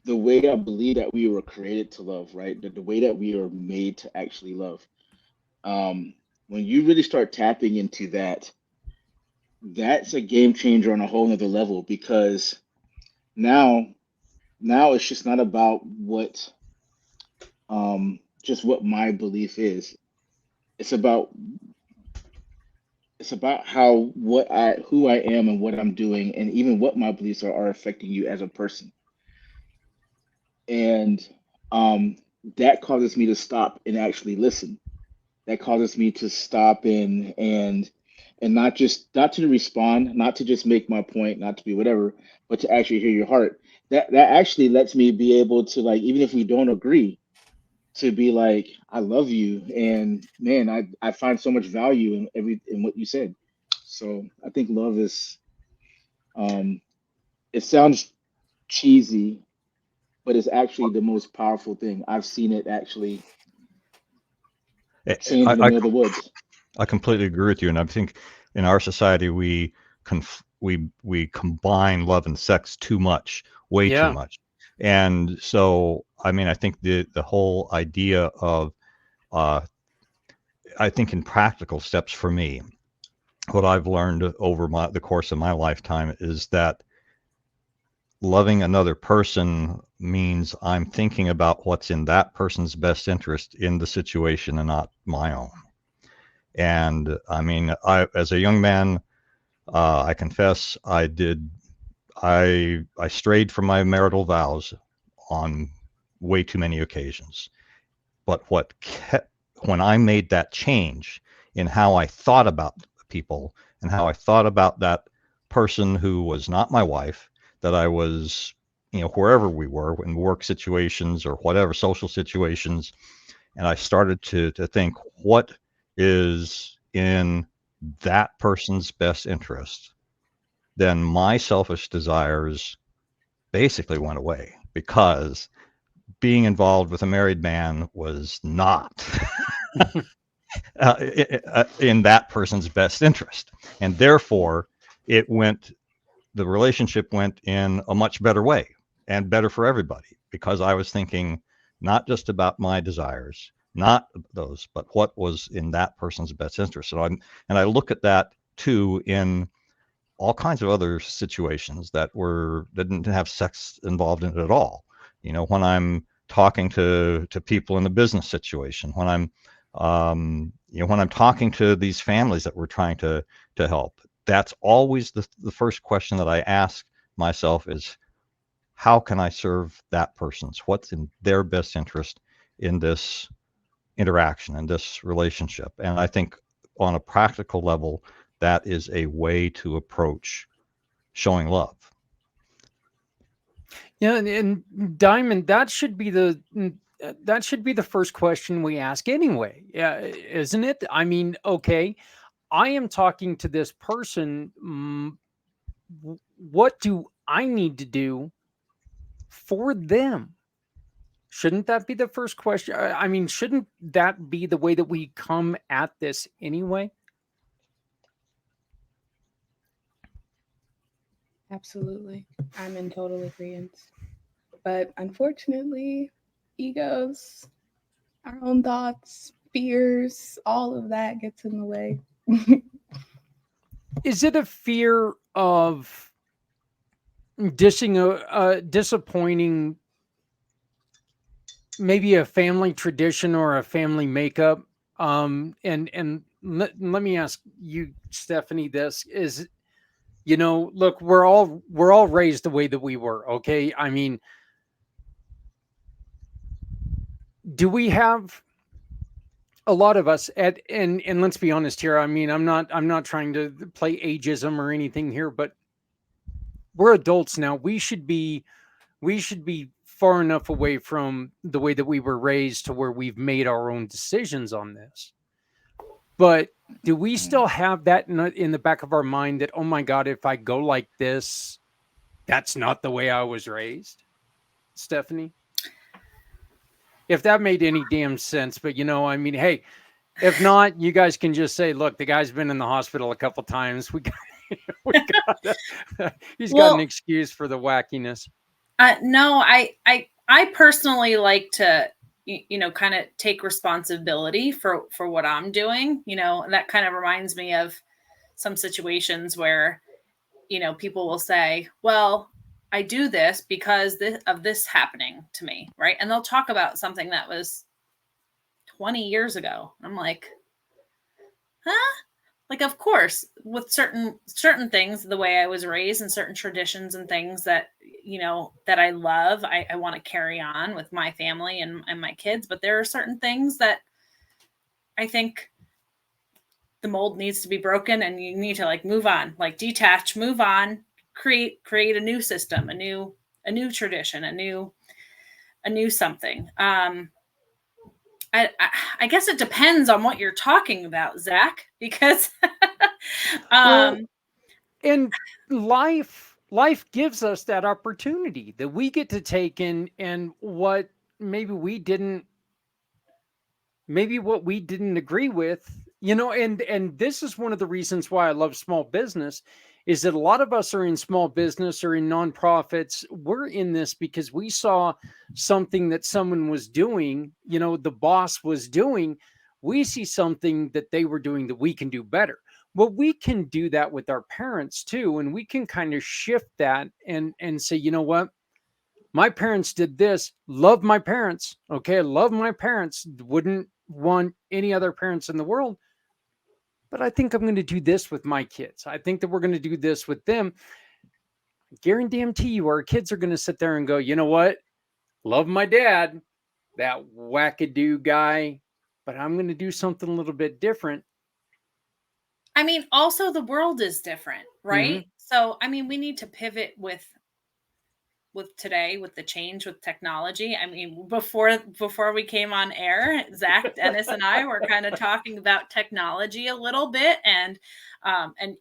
the way I believe that we were created to love, right? The way that we are made to actually love. Um, when you really start tapping into that, that's a game changer on a whole nother level, because now now it's just not about just what my belief is. It's about how who I am and what I'm doing, and even what my beliefs are affecting you as a person. And um that causes me to stop and actually listen. That causes me to stop and not to respond, not to just make my point, not to be whatever, but to actually hear your heart. That actually lets me be able to, like, even if we don't agree, to be like, I love you, and man, I find so much value in what you said. So I think love is, um it sounds cheesy, but it's actually the most powerful thing. I've seen it actually I, change in the I, middle of the woods. I completely agree with you, and I think in our society we combine love and sex too much, way too Yeah. much. And so, I mean, I think the whole idea of uh, I think in practical steps for me, what I've learned over the course of my lifetime is that loving another person means I'm thinking about what's in that person's best interest in the situation and not my own. And I mean, as a young man, I confess I strayed from my marital vows on way too many occasions. But when I made that change in how I thought about people and how I thought about that person who was not my wife, that I was, wherever we were in work situations or whatever social situations, and I started to think what is in that person's best interest, then my selfish desires basically went away, because being involved with a married man was not in that person's best interest. And therefore, it went, the relationship went in a much better way and better for everybody, because I was thinking not just about my desires, not those, but what was in that person's best interest. And I look at that too in all kinds of other situations that didn't have sex involved in it at all. When I'm talking to people in a business situation, when I'm talking to these families that we're trying to help, that's always the first question that I ask myself is, how can I serve that person's? What's in their best interest in this interaction, in this relationship? And I think on a practical level, that is a way to approach showing love. Yeah, and Diamond, that should be the first question we ask anyway. Yeah, isn't it? I mean, okay, I am talking to this person. What do I need to do for them? Shouldn't that be the first question? I mean, shouldn't that be the way that we come at this anyway? Absolutely. I'm in total agreement. But unfortunately, egos, our own thoughts, fears, all of that gets in the way. Is it a fear of disappointing, maybe a family tradition or a family makeup. And let me ask you, Stephanie, this is, look, we're all raised the way that we were. Okay. I mean, do we have a lot of us and let's be honest here. I mean, I'm not trying to play ageism or anything here, but we're adults now. We should be far enough away from the way that we were raised to where we've made our own decisions on this. But do we Mm. still have that in the back of our mind that, oh my God, if I go like this, that's not the way I was raised? Stephanie, if that made any damn sense. But I mean, hey, if not, you guys can just say, look, the guy's been in the hospital a couple times. We he's got an Well, excuse for the wackiness. no, I personally like to kind of take responsibility for what I'm doing. And that kind of reminds me of some situations where people will say, well, I do this because of this happening to me, right? And they'll talk about something that was 20 years ago. I'm like, huh? Like, of course, with certain things, the way I was raised, and certain traditions and things that that I love, I want to carry on with my family and my kids. But there are certain things that I think the mold needs to be broken, and you need to like move on, like detach, move on, create a new system, a new tradition, a new something. I guess it depends on what you're talking about, Zach, because Well, um and life gives us that opportunity that we get to take in, and what maybe we didn't maybe what we didn't agree with, and this is one of the reasons why I love small business, is that a lot of us are in small business or in nonprofits. We're in this because we saw something that someone was doing, the boss was doing. We see something that they were doing that we can do better. Well, we can do that with our parents too, and we can kind of shift that and say, you know what, my parents did this. Love my parents. Okay. Love my parents. Wouldn't want any other parents in the world. But I think I'm going to do this with my kids. I think that we're going to do this with them. Guarantee you, our kids are going to sit there and go, you know what? Love my dad, that wackadoo guy, but I'm going to do something a little bit different. I mean, also the world is different, Hmm. right? So I mean, we need to pivot with today, with the change with technology. I mean, before we came on air, Zach, Dennis, and I were kind of talking about technology a little bit, and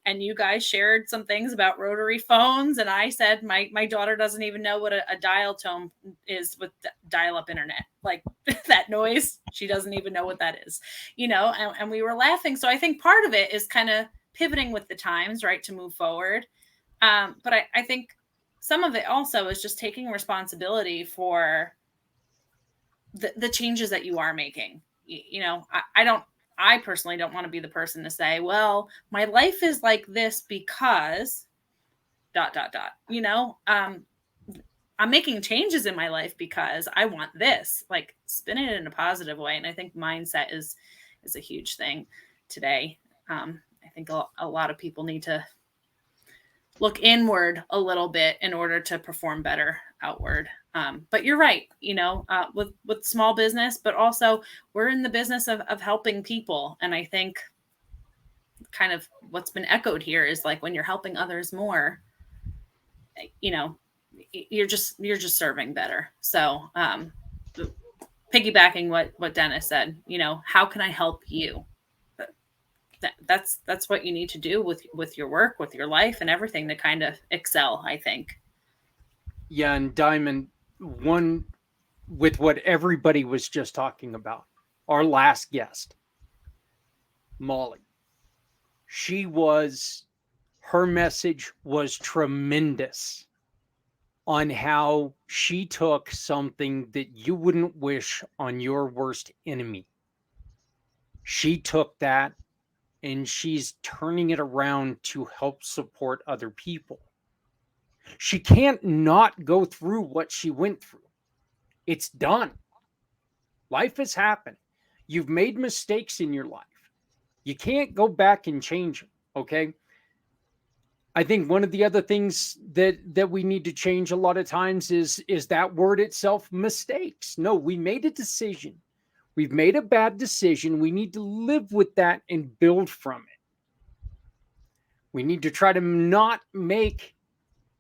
you guys shared some things about rotary phones, and I said my daughter doesn't even know what a dial tone is with dial up internet, like that noise. She doesn't even know what that is, and we were laughing. So I think part of it is kind of pivoting with the times, right, to move forward. But I think some of it also is just taking responsibility for the changes that you are making. I personally don't want to be the person to say, well, my life is like this because dot dot dot. I'm making changes in my life because I want this. Like, spin it in a positive way, and I think mindset is a huge thing today. I think a lot of people need to look inward a little bit in order to perform better outward. But you're right, with small business, but also we're in the business of helping people. And I think kind of what's been echoed here is like when you're helping others more, you know, you're just serving better. So piggybacking what Dennis said, how can I help you? That's what you need to do with your work, with your life, and everything to kind of excel, I think. Yeah. And Diamond, one with what everybody was just talking about, our last guest, Molly, her message was tremendous on how she took something that you wouldn't wish on your worst enemy. She took that and she's turning it around to help support other people. She can't not go through what she went through. It's done. Life has happened. You've made mistakes in your life. You can't go back and change them. Okay. I think one of the other things that we need to change a lot of times is that word itself, mistakes. No, we made a decision. We've made a bad decision. We need to live with that and build from it. We need to try to not make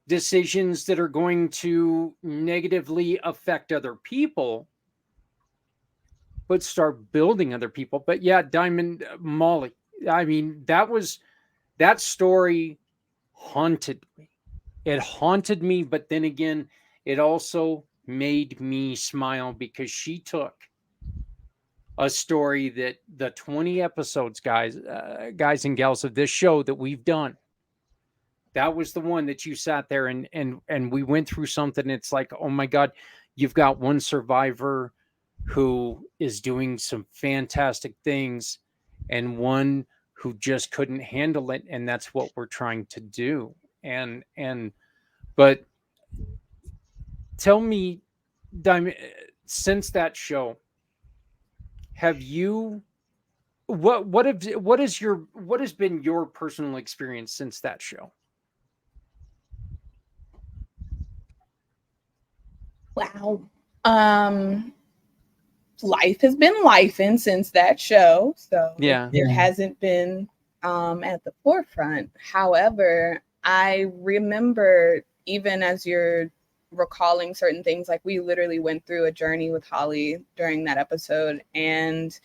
decisions that are going to negatively affect other people, but start building other people. But yeah, Diamond Molly, I mean, that story haunted me. It haunted me, but then again, it also made me smile because she took a story that the 20 episodes, guys and gals of this show that we've done, that was the one that you sat there and we went through something. It's like, oh my God, you've got one survivor who is doing some fantastic things and one who just couldn't handle it, and that's what we're trying to do. And but tell me, Diamond, since that show, have you what is your what has been your personal experience since that show? Wow. Um, Life has been lifing since that show, so Yeah. it hasn't been at the forefront. However, I remember, even as you're recalling certain things, like we literally went through a journey with Holly during that episode, and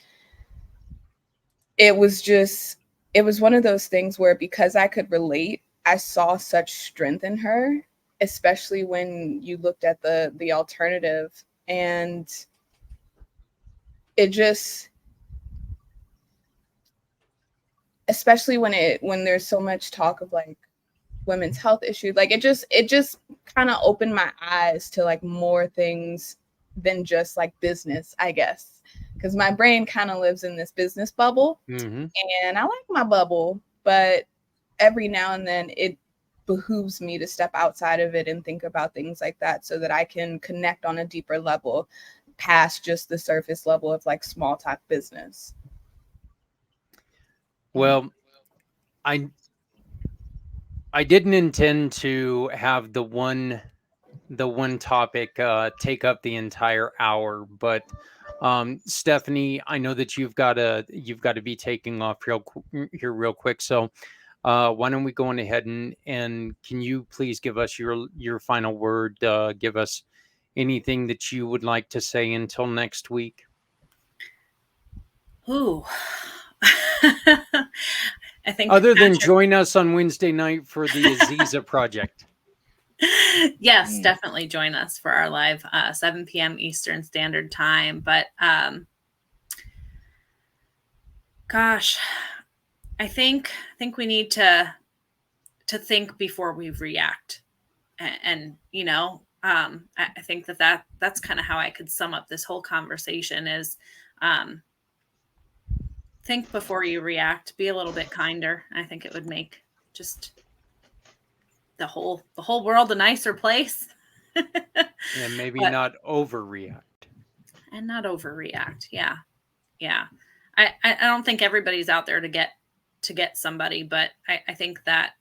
it was just, it was one of those things where, because I could relate, I saw such strength in her, especially when you looked at the alternative. And it just, especially when there's so much talk of like women's health issues, like it just kind of opened my eyes to like more things than just like business, I guess, because my brain kind of lives in this business bubble, Mm-hmm. and I like my bubble, but every now and then it behooves me to step outside of it and think about things like that so that I can connect on a deeper level past just the surface level of like small talk business. Well, I I didn't intend to have the one topic take up the entire hour, but Stephanie, I know that you've got to be taking off here real quick. So why don't we go on ahead and can you please give us your final word? Give us anything that you would like to say until next week. Ooh. I think Other than Patrick, join us on Wednesday night for the Aziza project. yes, definitely join us for our live 7 p.m. Eastern Standard Time. But gosh, I think we need to think before we react, and you know, I think that's kind of how I could sum up this whole conversation is think before you react, be a little bit kinder. I think it would make just the whole world a nicer place. And maybe But- not overreact. and not overreact. Yeah. I don't think everybody's out there to get somebody, but I think that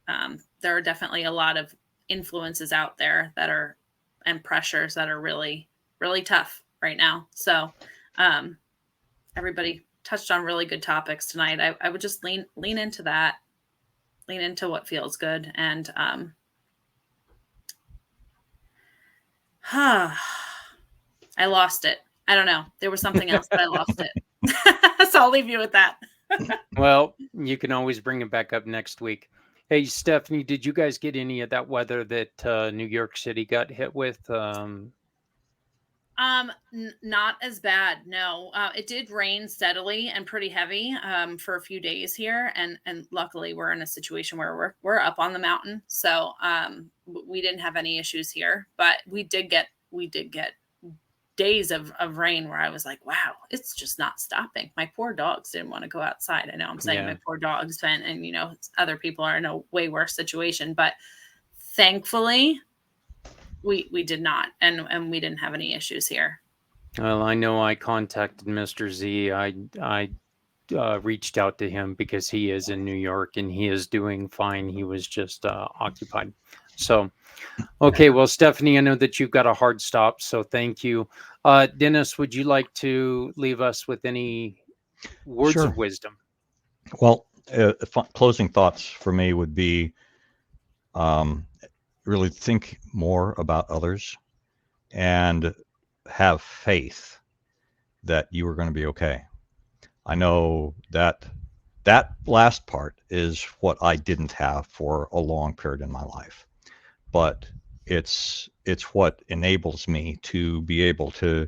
there are definitely a lot of influences out there that are, and pressures that are really, really tough right now. So everybody touched on really good topics tonight. I would just lean into that, lean into what feels good. And I lost it. I don't know. There was something else, but I lost it. So I'll leave you with that. Well, you can always bring it back up next week. Hey, Stephanie, did you guys get any of that weather that New York City got hit with? Not as bad. No, it did rain steadily and pretty heavy for a few days here, and luckily we're in a situation where we're up on the mountain, so we didn't have any issues here. But we did get days of rain where I was like, wow, it's just not stopping. My poor dogs didn't want to go outside. I know I'm saying Yeah. my poor dogs, and you know, other people are in a way worse situation, but thankfully, we did not, and we didn't have any issues here. Well, I know I contacted Mr. Z. I reached out to him because he is in New York and he is doing fine. He was just occupied. So, okay. Well, Stephanie, I know that you've got a hard stop, so thank you. Dennis, would you like to leave us with any words Sure. of wisdom? Well, closing thoughts for me would be really think more about others and have faith that you are going to be okay. I know that last part is what I didn't have for a long period in my life, but it's what enables me to be able to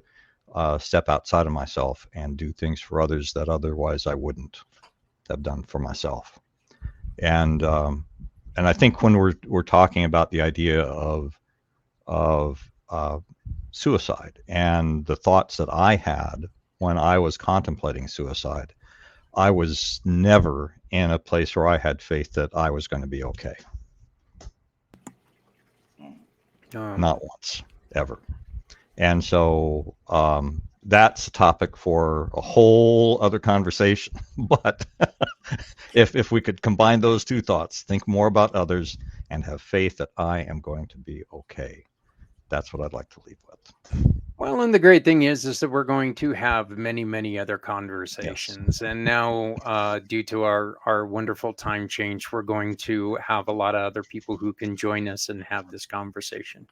step outside of myself and do things for others that otherwise I wouldn't have done for myself. And I think when we're talking about the idea of suicide and the thoughts that I had when I was contemplating suicide, I was never in a place where I had faith that I was going to be okay. Not once, ever. And so that's a topic for a whole other conversation. But if we could combine those two thoughts, think more about others and have faith that I am going to be okay, that's what I'd like to leave with. Well, and the great thing is that we're going to have many, many other conversations. Yes. And now, due to our wonderful time change, we're going to have a lot of other people who can join us and have this conversation.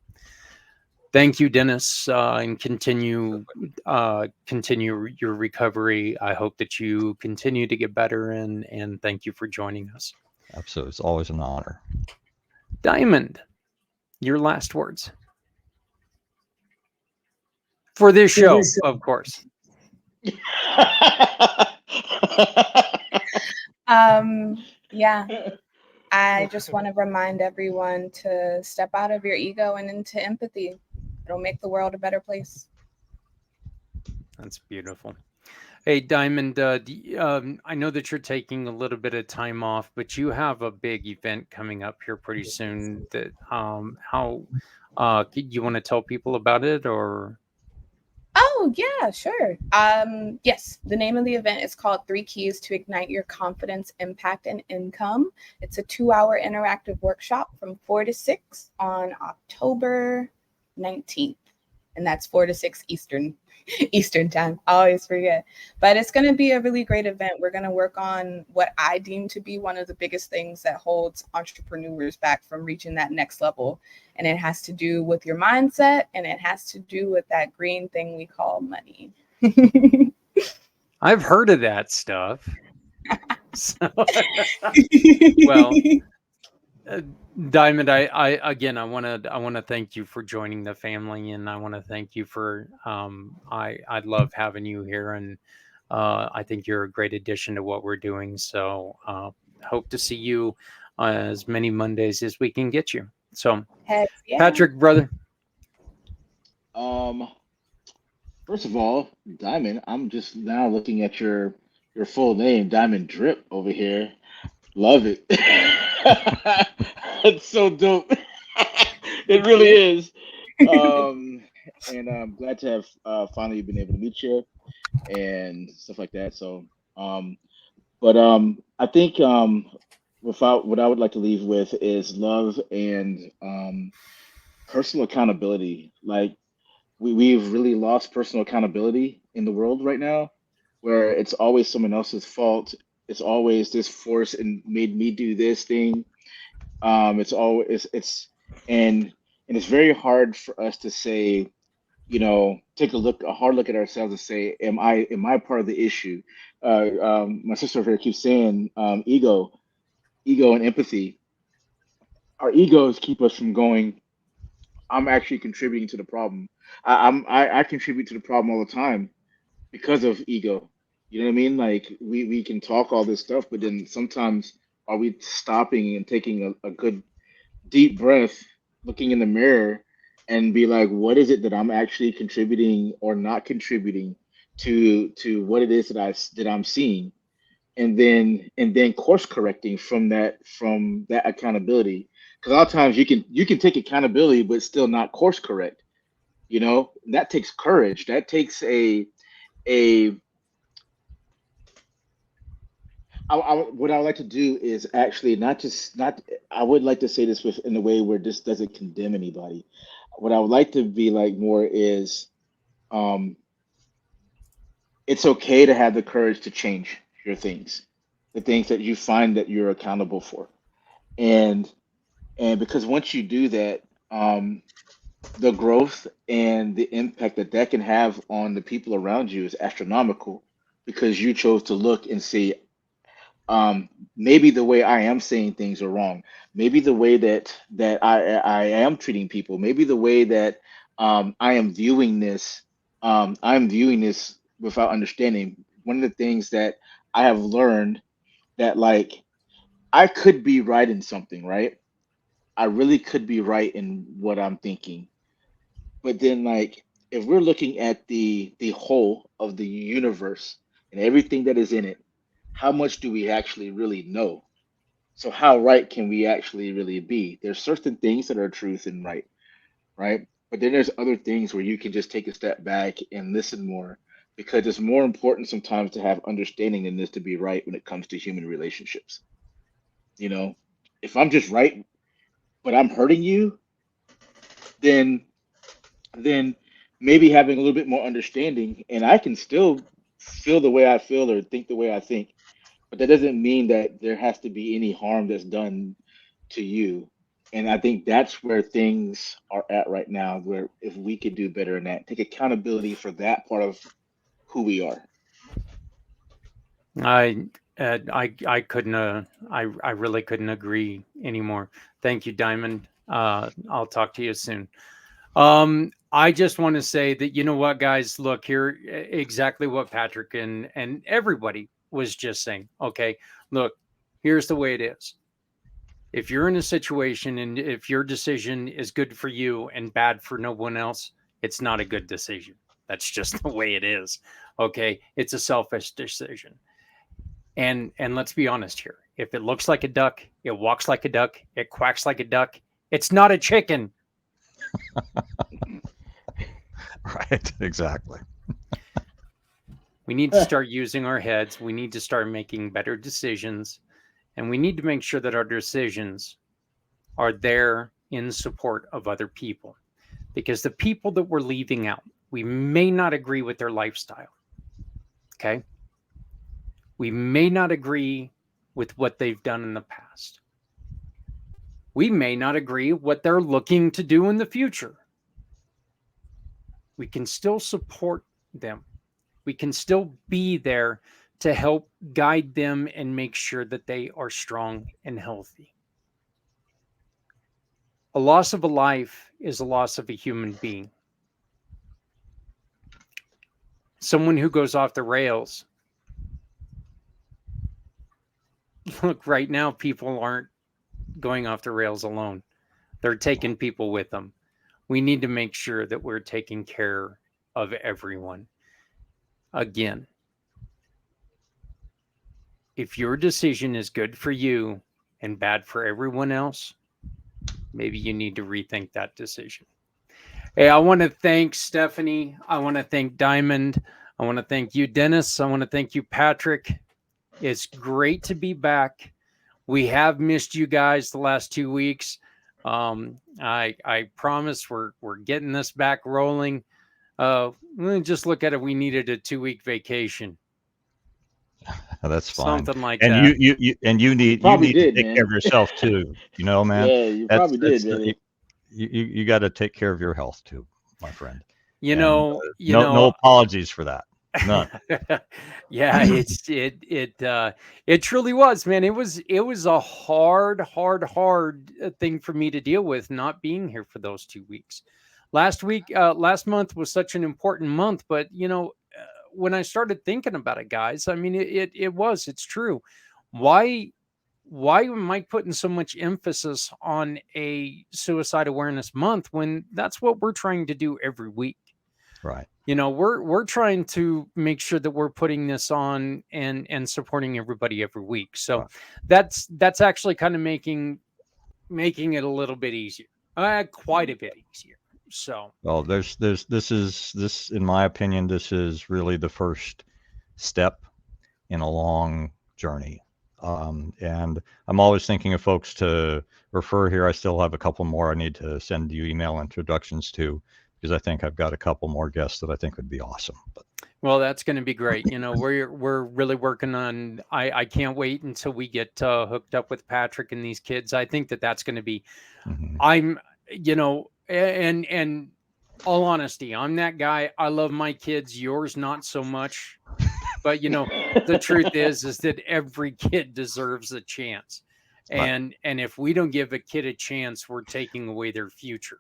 Thank you, Dennis, and continue your recovery. I hope that you continue to get better, and thank you for joining us. Absolutely, it's always an honor. Diamond, your last words for this show, of course. Yeah. I just want to remind everyone to step out of your ego and into empathy. It'll make the world a better place. That's beautiful. Hey, Diamond, I know that you're taking a little bit of time off, but you have a big event coming up here pretty soon. That how you want to tell people about it, or? Oh, yeah, sure. Yes, the name of the event is called 3 Keys to Ignite Your Confidence, Impact, and Income. It's a 2-hour interactive workshop from 4 to 6 on October 19th. And that's 4 to 6 Eastern time. I always forget. But it's going to be a really great event. We're going to work on what I deem to be one of the biggest things that holds entrepreneurs back from reaching that next level. And it has to do with your mindset, and it has to do with that green thing we call money. I've heard of that stuff. So, well, Diamond, I want to thank you for joining the family, and I want to thank you for I love having you here, and I think you're a great addition to what we're doing. So hope to see you as many Mondays as we can get you. So, Heck yeah. Patrick, brother. First of all, Diamond, I'm just now looking at your full name, Diamond Drip over here. Love it. It's so dope. It really is. And I'm glad to have finally been able to meet you and stuff like that. So, I think what I would like to leave with is love and personal accountability. Like we've really lost personal accountability in the world right now, where it's always someone else's fault. It's always this force and made me do this thing. It's always it's and it's very hard for us to say, take a hard look at ourselves and say, am I part of the issue? My sister over here keeps saying, ego and empathy. Our egos keep us from going, I'm actually contributing to the problem. I contribute to the problem all the time because of ego. You know what I mean? Like we can talk all this stuff, but then sometimes are we stopping and taking a good deep breath, looking in the mirror, and be like, what is it that I'm actually contributing or not contributing to what it is that I'm seeing? and then course correcting from that accountability. Because a lot of times you can take accountability but still not course correct. That takes courage. That takes a what I would like to do is actually not just not. I would like to say this in a way where this doesn't condemn anybody. What I would like to be like more is, um, it's okay to have the courage to change your things, the things that you find that you're accountable for, and because once you do that, the growth and the impact that that can have on the people around you is astronomical because you chose to look and see, maybe the way I am saying things are wrong. Maybe the way that I am treating people. Maybe the way that, I'm viewing this without understanding. One of the things that I have learned that, like, I could be right in something, right? I really could be right in what I'm thinking. But then, like, if we're looking at the whole of the universe and everything that is in it, how much do we actually really know? So how right can we actually really be? There's certain things that are truth and right, right? But then there's other things where you can just take a step back and listen more because it's more important sometimes to have understanding than this to be right when it comes to human relationships. You know, if I'm just right, but I'm hurting you, then then maybe having a little bit more understanding and I can still feel the way I feel or think the way I think, but that doesn't mean that there has to be any harm that's done to you. And I think that's where things are at right now, where if we could do better in that, take accountability for that part of who we are. I I couldn't I really couldn't agree anymore. Thank you, Diamond. I'll talk to you soon. I just want to say that you know what, guys, look here, exactly what Patrick and everybody was just saying. Okay, look, here's the way it is. If you're in a situation and if your decision is good for you and bad for no one else, it's not a good decision. That's just the way it is. Okay, it's a selfish decision. And let's be honest here. If it looks like a duck, it walks like a duck, it quacks like a duck, it's not a chicken. Right. Exactly. We need to start using our heads. We need to start making better decisions. And we need to make sure that our decisions are there in support of other people. Because the people that we're leaving out, we may not agree with their lifestyle. Okay. We may not agree with what they've done in the past. We may not agree what they're looking to do in the future. We can still support them. We can still be there to help guide them and make sure that they are strong and healthy. A loss of a life is a loss of a human being. Someone who goes off the rails. Look, right now, people aren't going off the rails alone. They're taking people with them. We need to make sure that we're taking care of everyone. Again, if your decision is good for you and bad for everyone else, maybe you need to rethink that decision. Hey, I want to thank Stephanie. I want to thank Diamond. I want to thank you, Dennis. I want to thank you, Patrick. It's great to be back. We have missed you guys the last 2 weeks. I promise we're getting this back rolling. Just look at it. We needed a 2 week vacation, That's fine. something like And that. you You need probably to did, take care of man. yourself too. Man. Yeah, you That's probably did, you brother. you got to take care of your health too, my friend. You And know, you no know. apologies for that. None. Yeah, it truly was, man. It was a hard thing for me to deal with not being here for those 2 weeks. Last month was such an important month, but when I started thinking about it, guys, I mean, it's true. Why why am I putting so much emphasis on a suicide awareness month when that's what we're trying to do every week? Right. We're trying to make sure that we're putting this on and supporting everybody every week. So Right. that's actually kind of making it a little bit easier, quite a bit easier. So Well, this, in my opinion, this is really the first step in a long journey. And I'm always thinking of folks to refer here. I still have a couple more I need to send you email introductions to, because I think I've got a couple more guests that I think would be awesome. But well, that's going to be great. We're really working on. I can't wait until we get hooked up with Patrick and these kids. I think that that's going to be. mhm. I'm, and all honesty, I'm that guy. I love my kids. Yours not so much. But the truth is that every kid deserves a chance, Right. and if we don't give a kid a chance, we're taking away their future.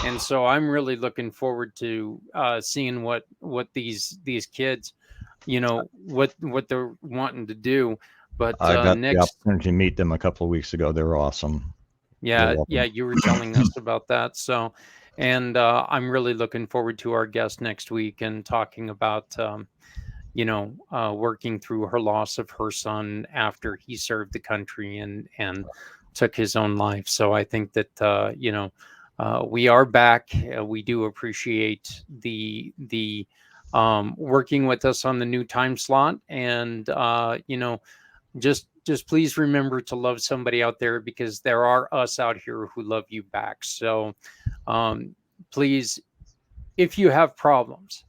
And so I'm really looking forward to seeing what these kids, what they're wanting to do. But I got the next, opportunity to meet them a couple of weeks ago. They were awesome. You're yeah, welcome. you were telling us about that. So, and I'm really looking forward to our guest next week and talking about. Working through her loss of her son after he served the country and took his own life. So I think that we are back. We do appreciate the working with us on the new time slot, and just please remember to love somebody out there, because there are us out here who love you back. So please, if you have problems,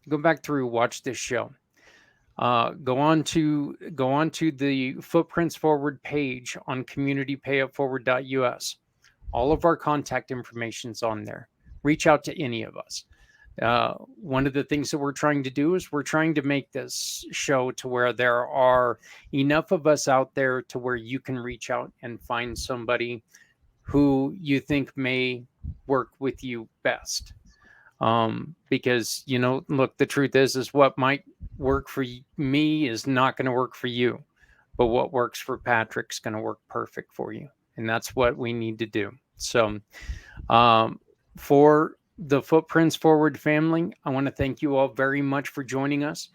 go back through, watch this show. Go on to the Footprints Forward page on communitypayupforward.us. All of our contact information's on there. Reach out to any of us. One of the things that we're trying to do is we're trying to make this show to where there are enough of us out there to where you can reach out and find somebody who you think may work with you best. Because look, the truth is what might work for me is not going to work for you, but what works for Patrick's going to work perfect for you, and that's what we need to do. So for the Footprints Forward family, I want to thank you all very much for joining us,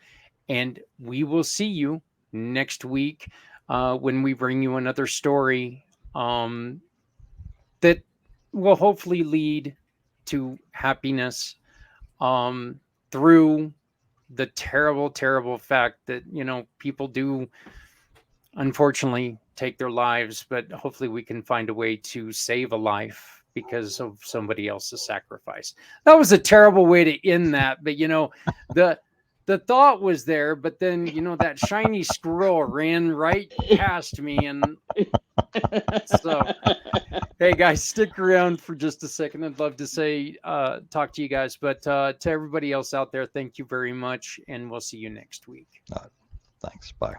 and we will see you next week when we bring you another story that will hopefully lead to happiness through the terrible, terrible fact that, people do unfortunately take their lives, but hopefully we can find a way to save a life because of somebody else's sacrifice. That was a terrible way to end that, but the thought was there, but then that shiny squirrel ran right past me, and so hey guys, stick around for just a second. I'd love to say talk to you guys, but to everybody else out there, thank you very much, and we'll see you next week. Thanks. Bye.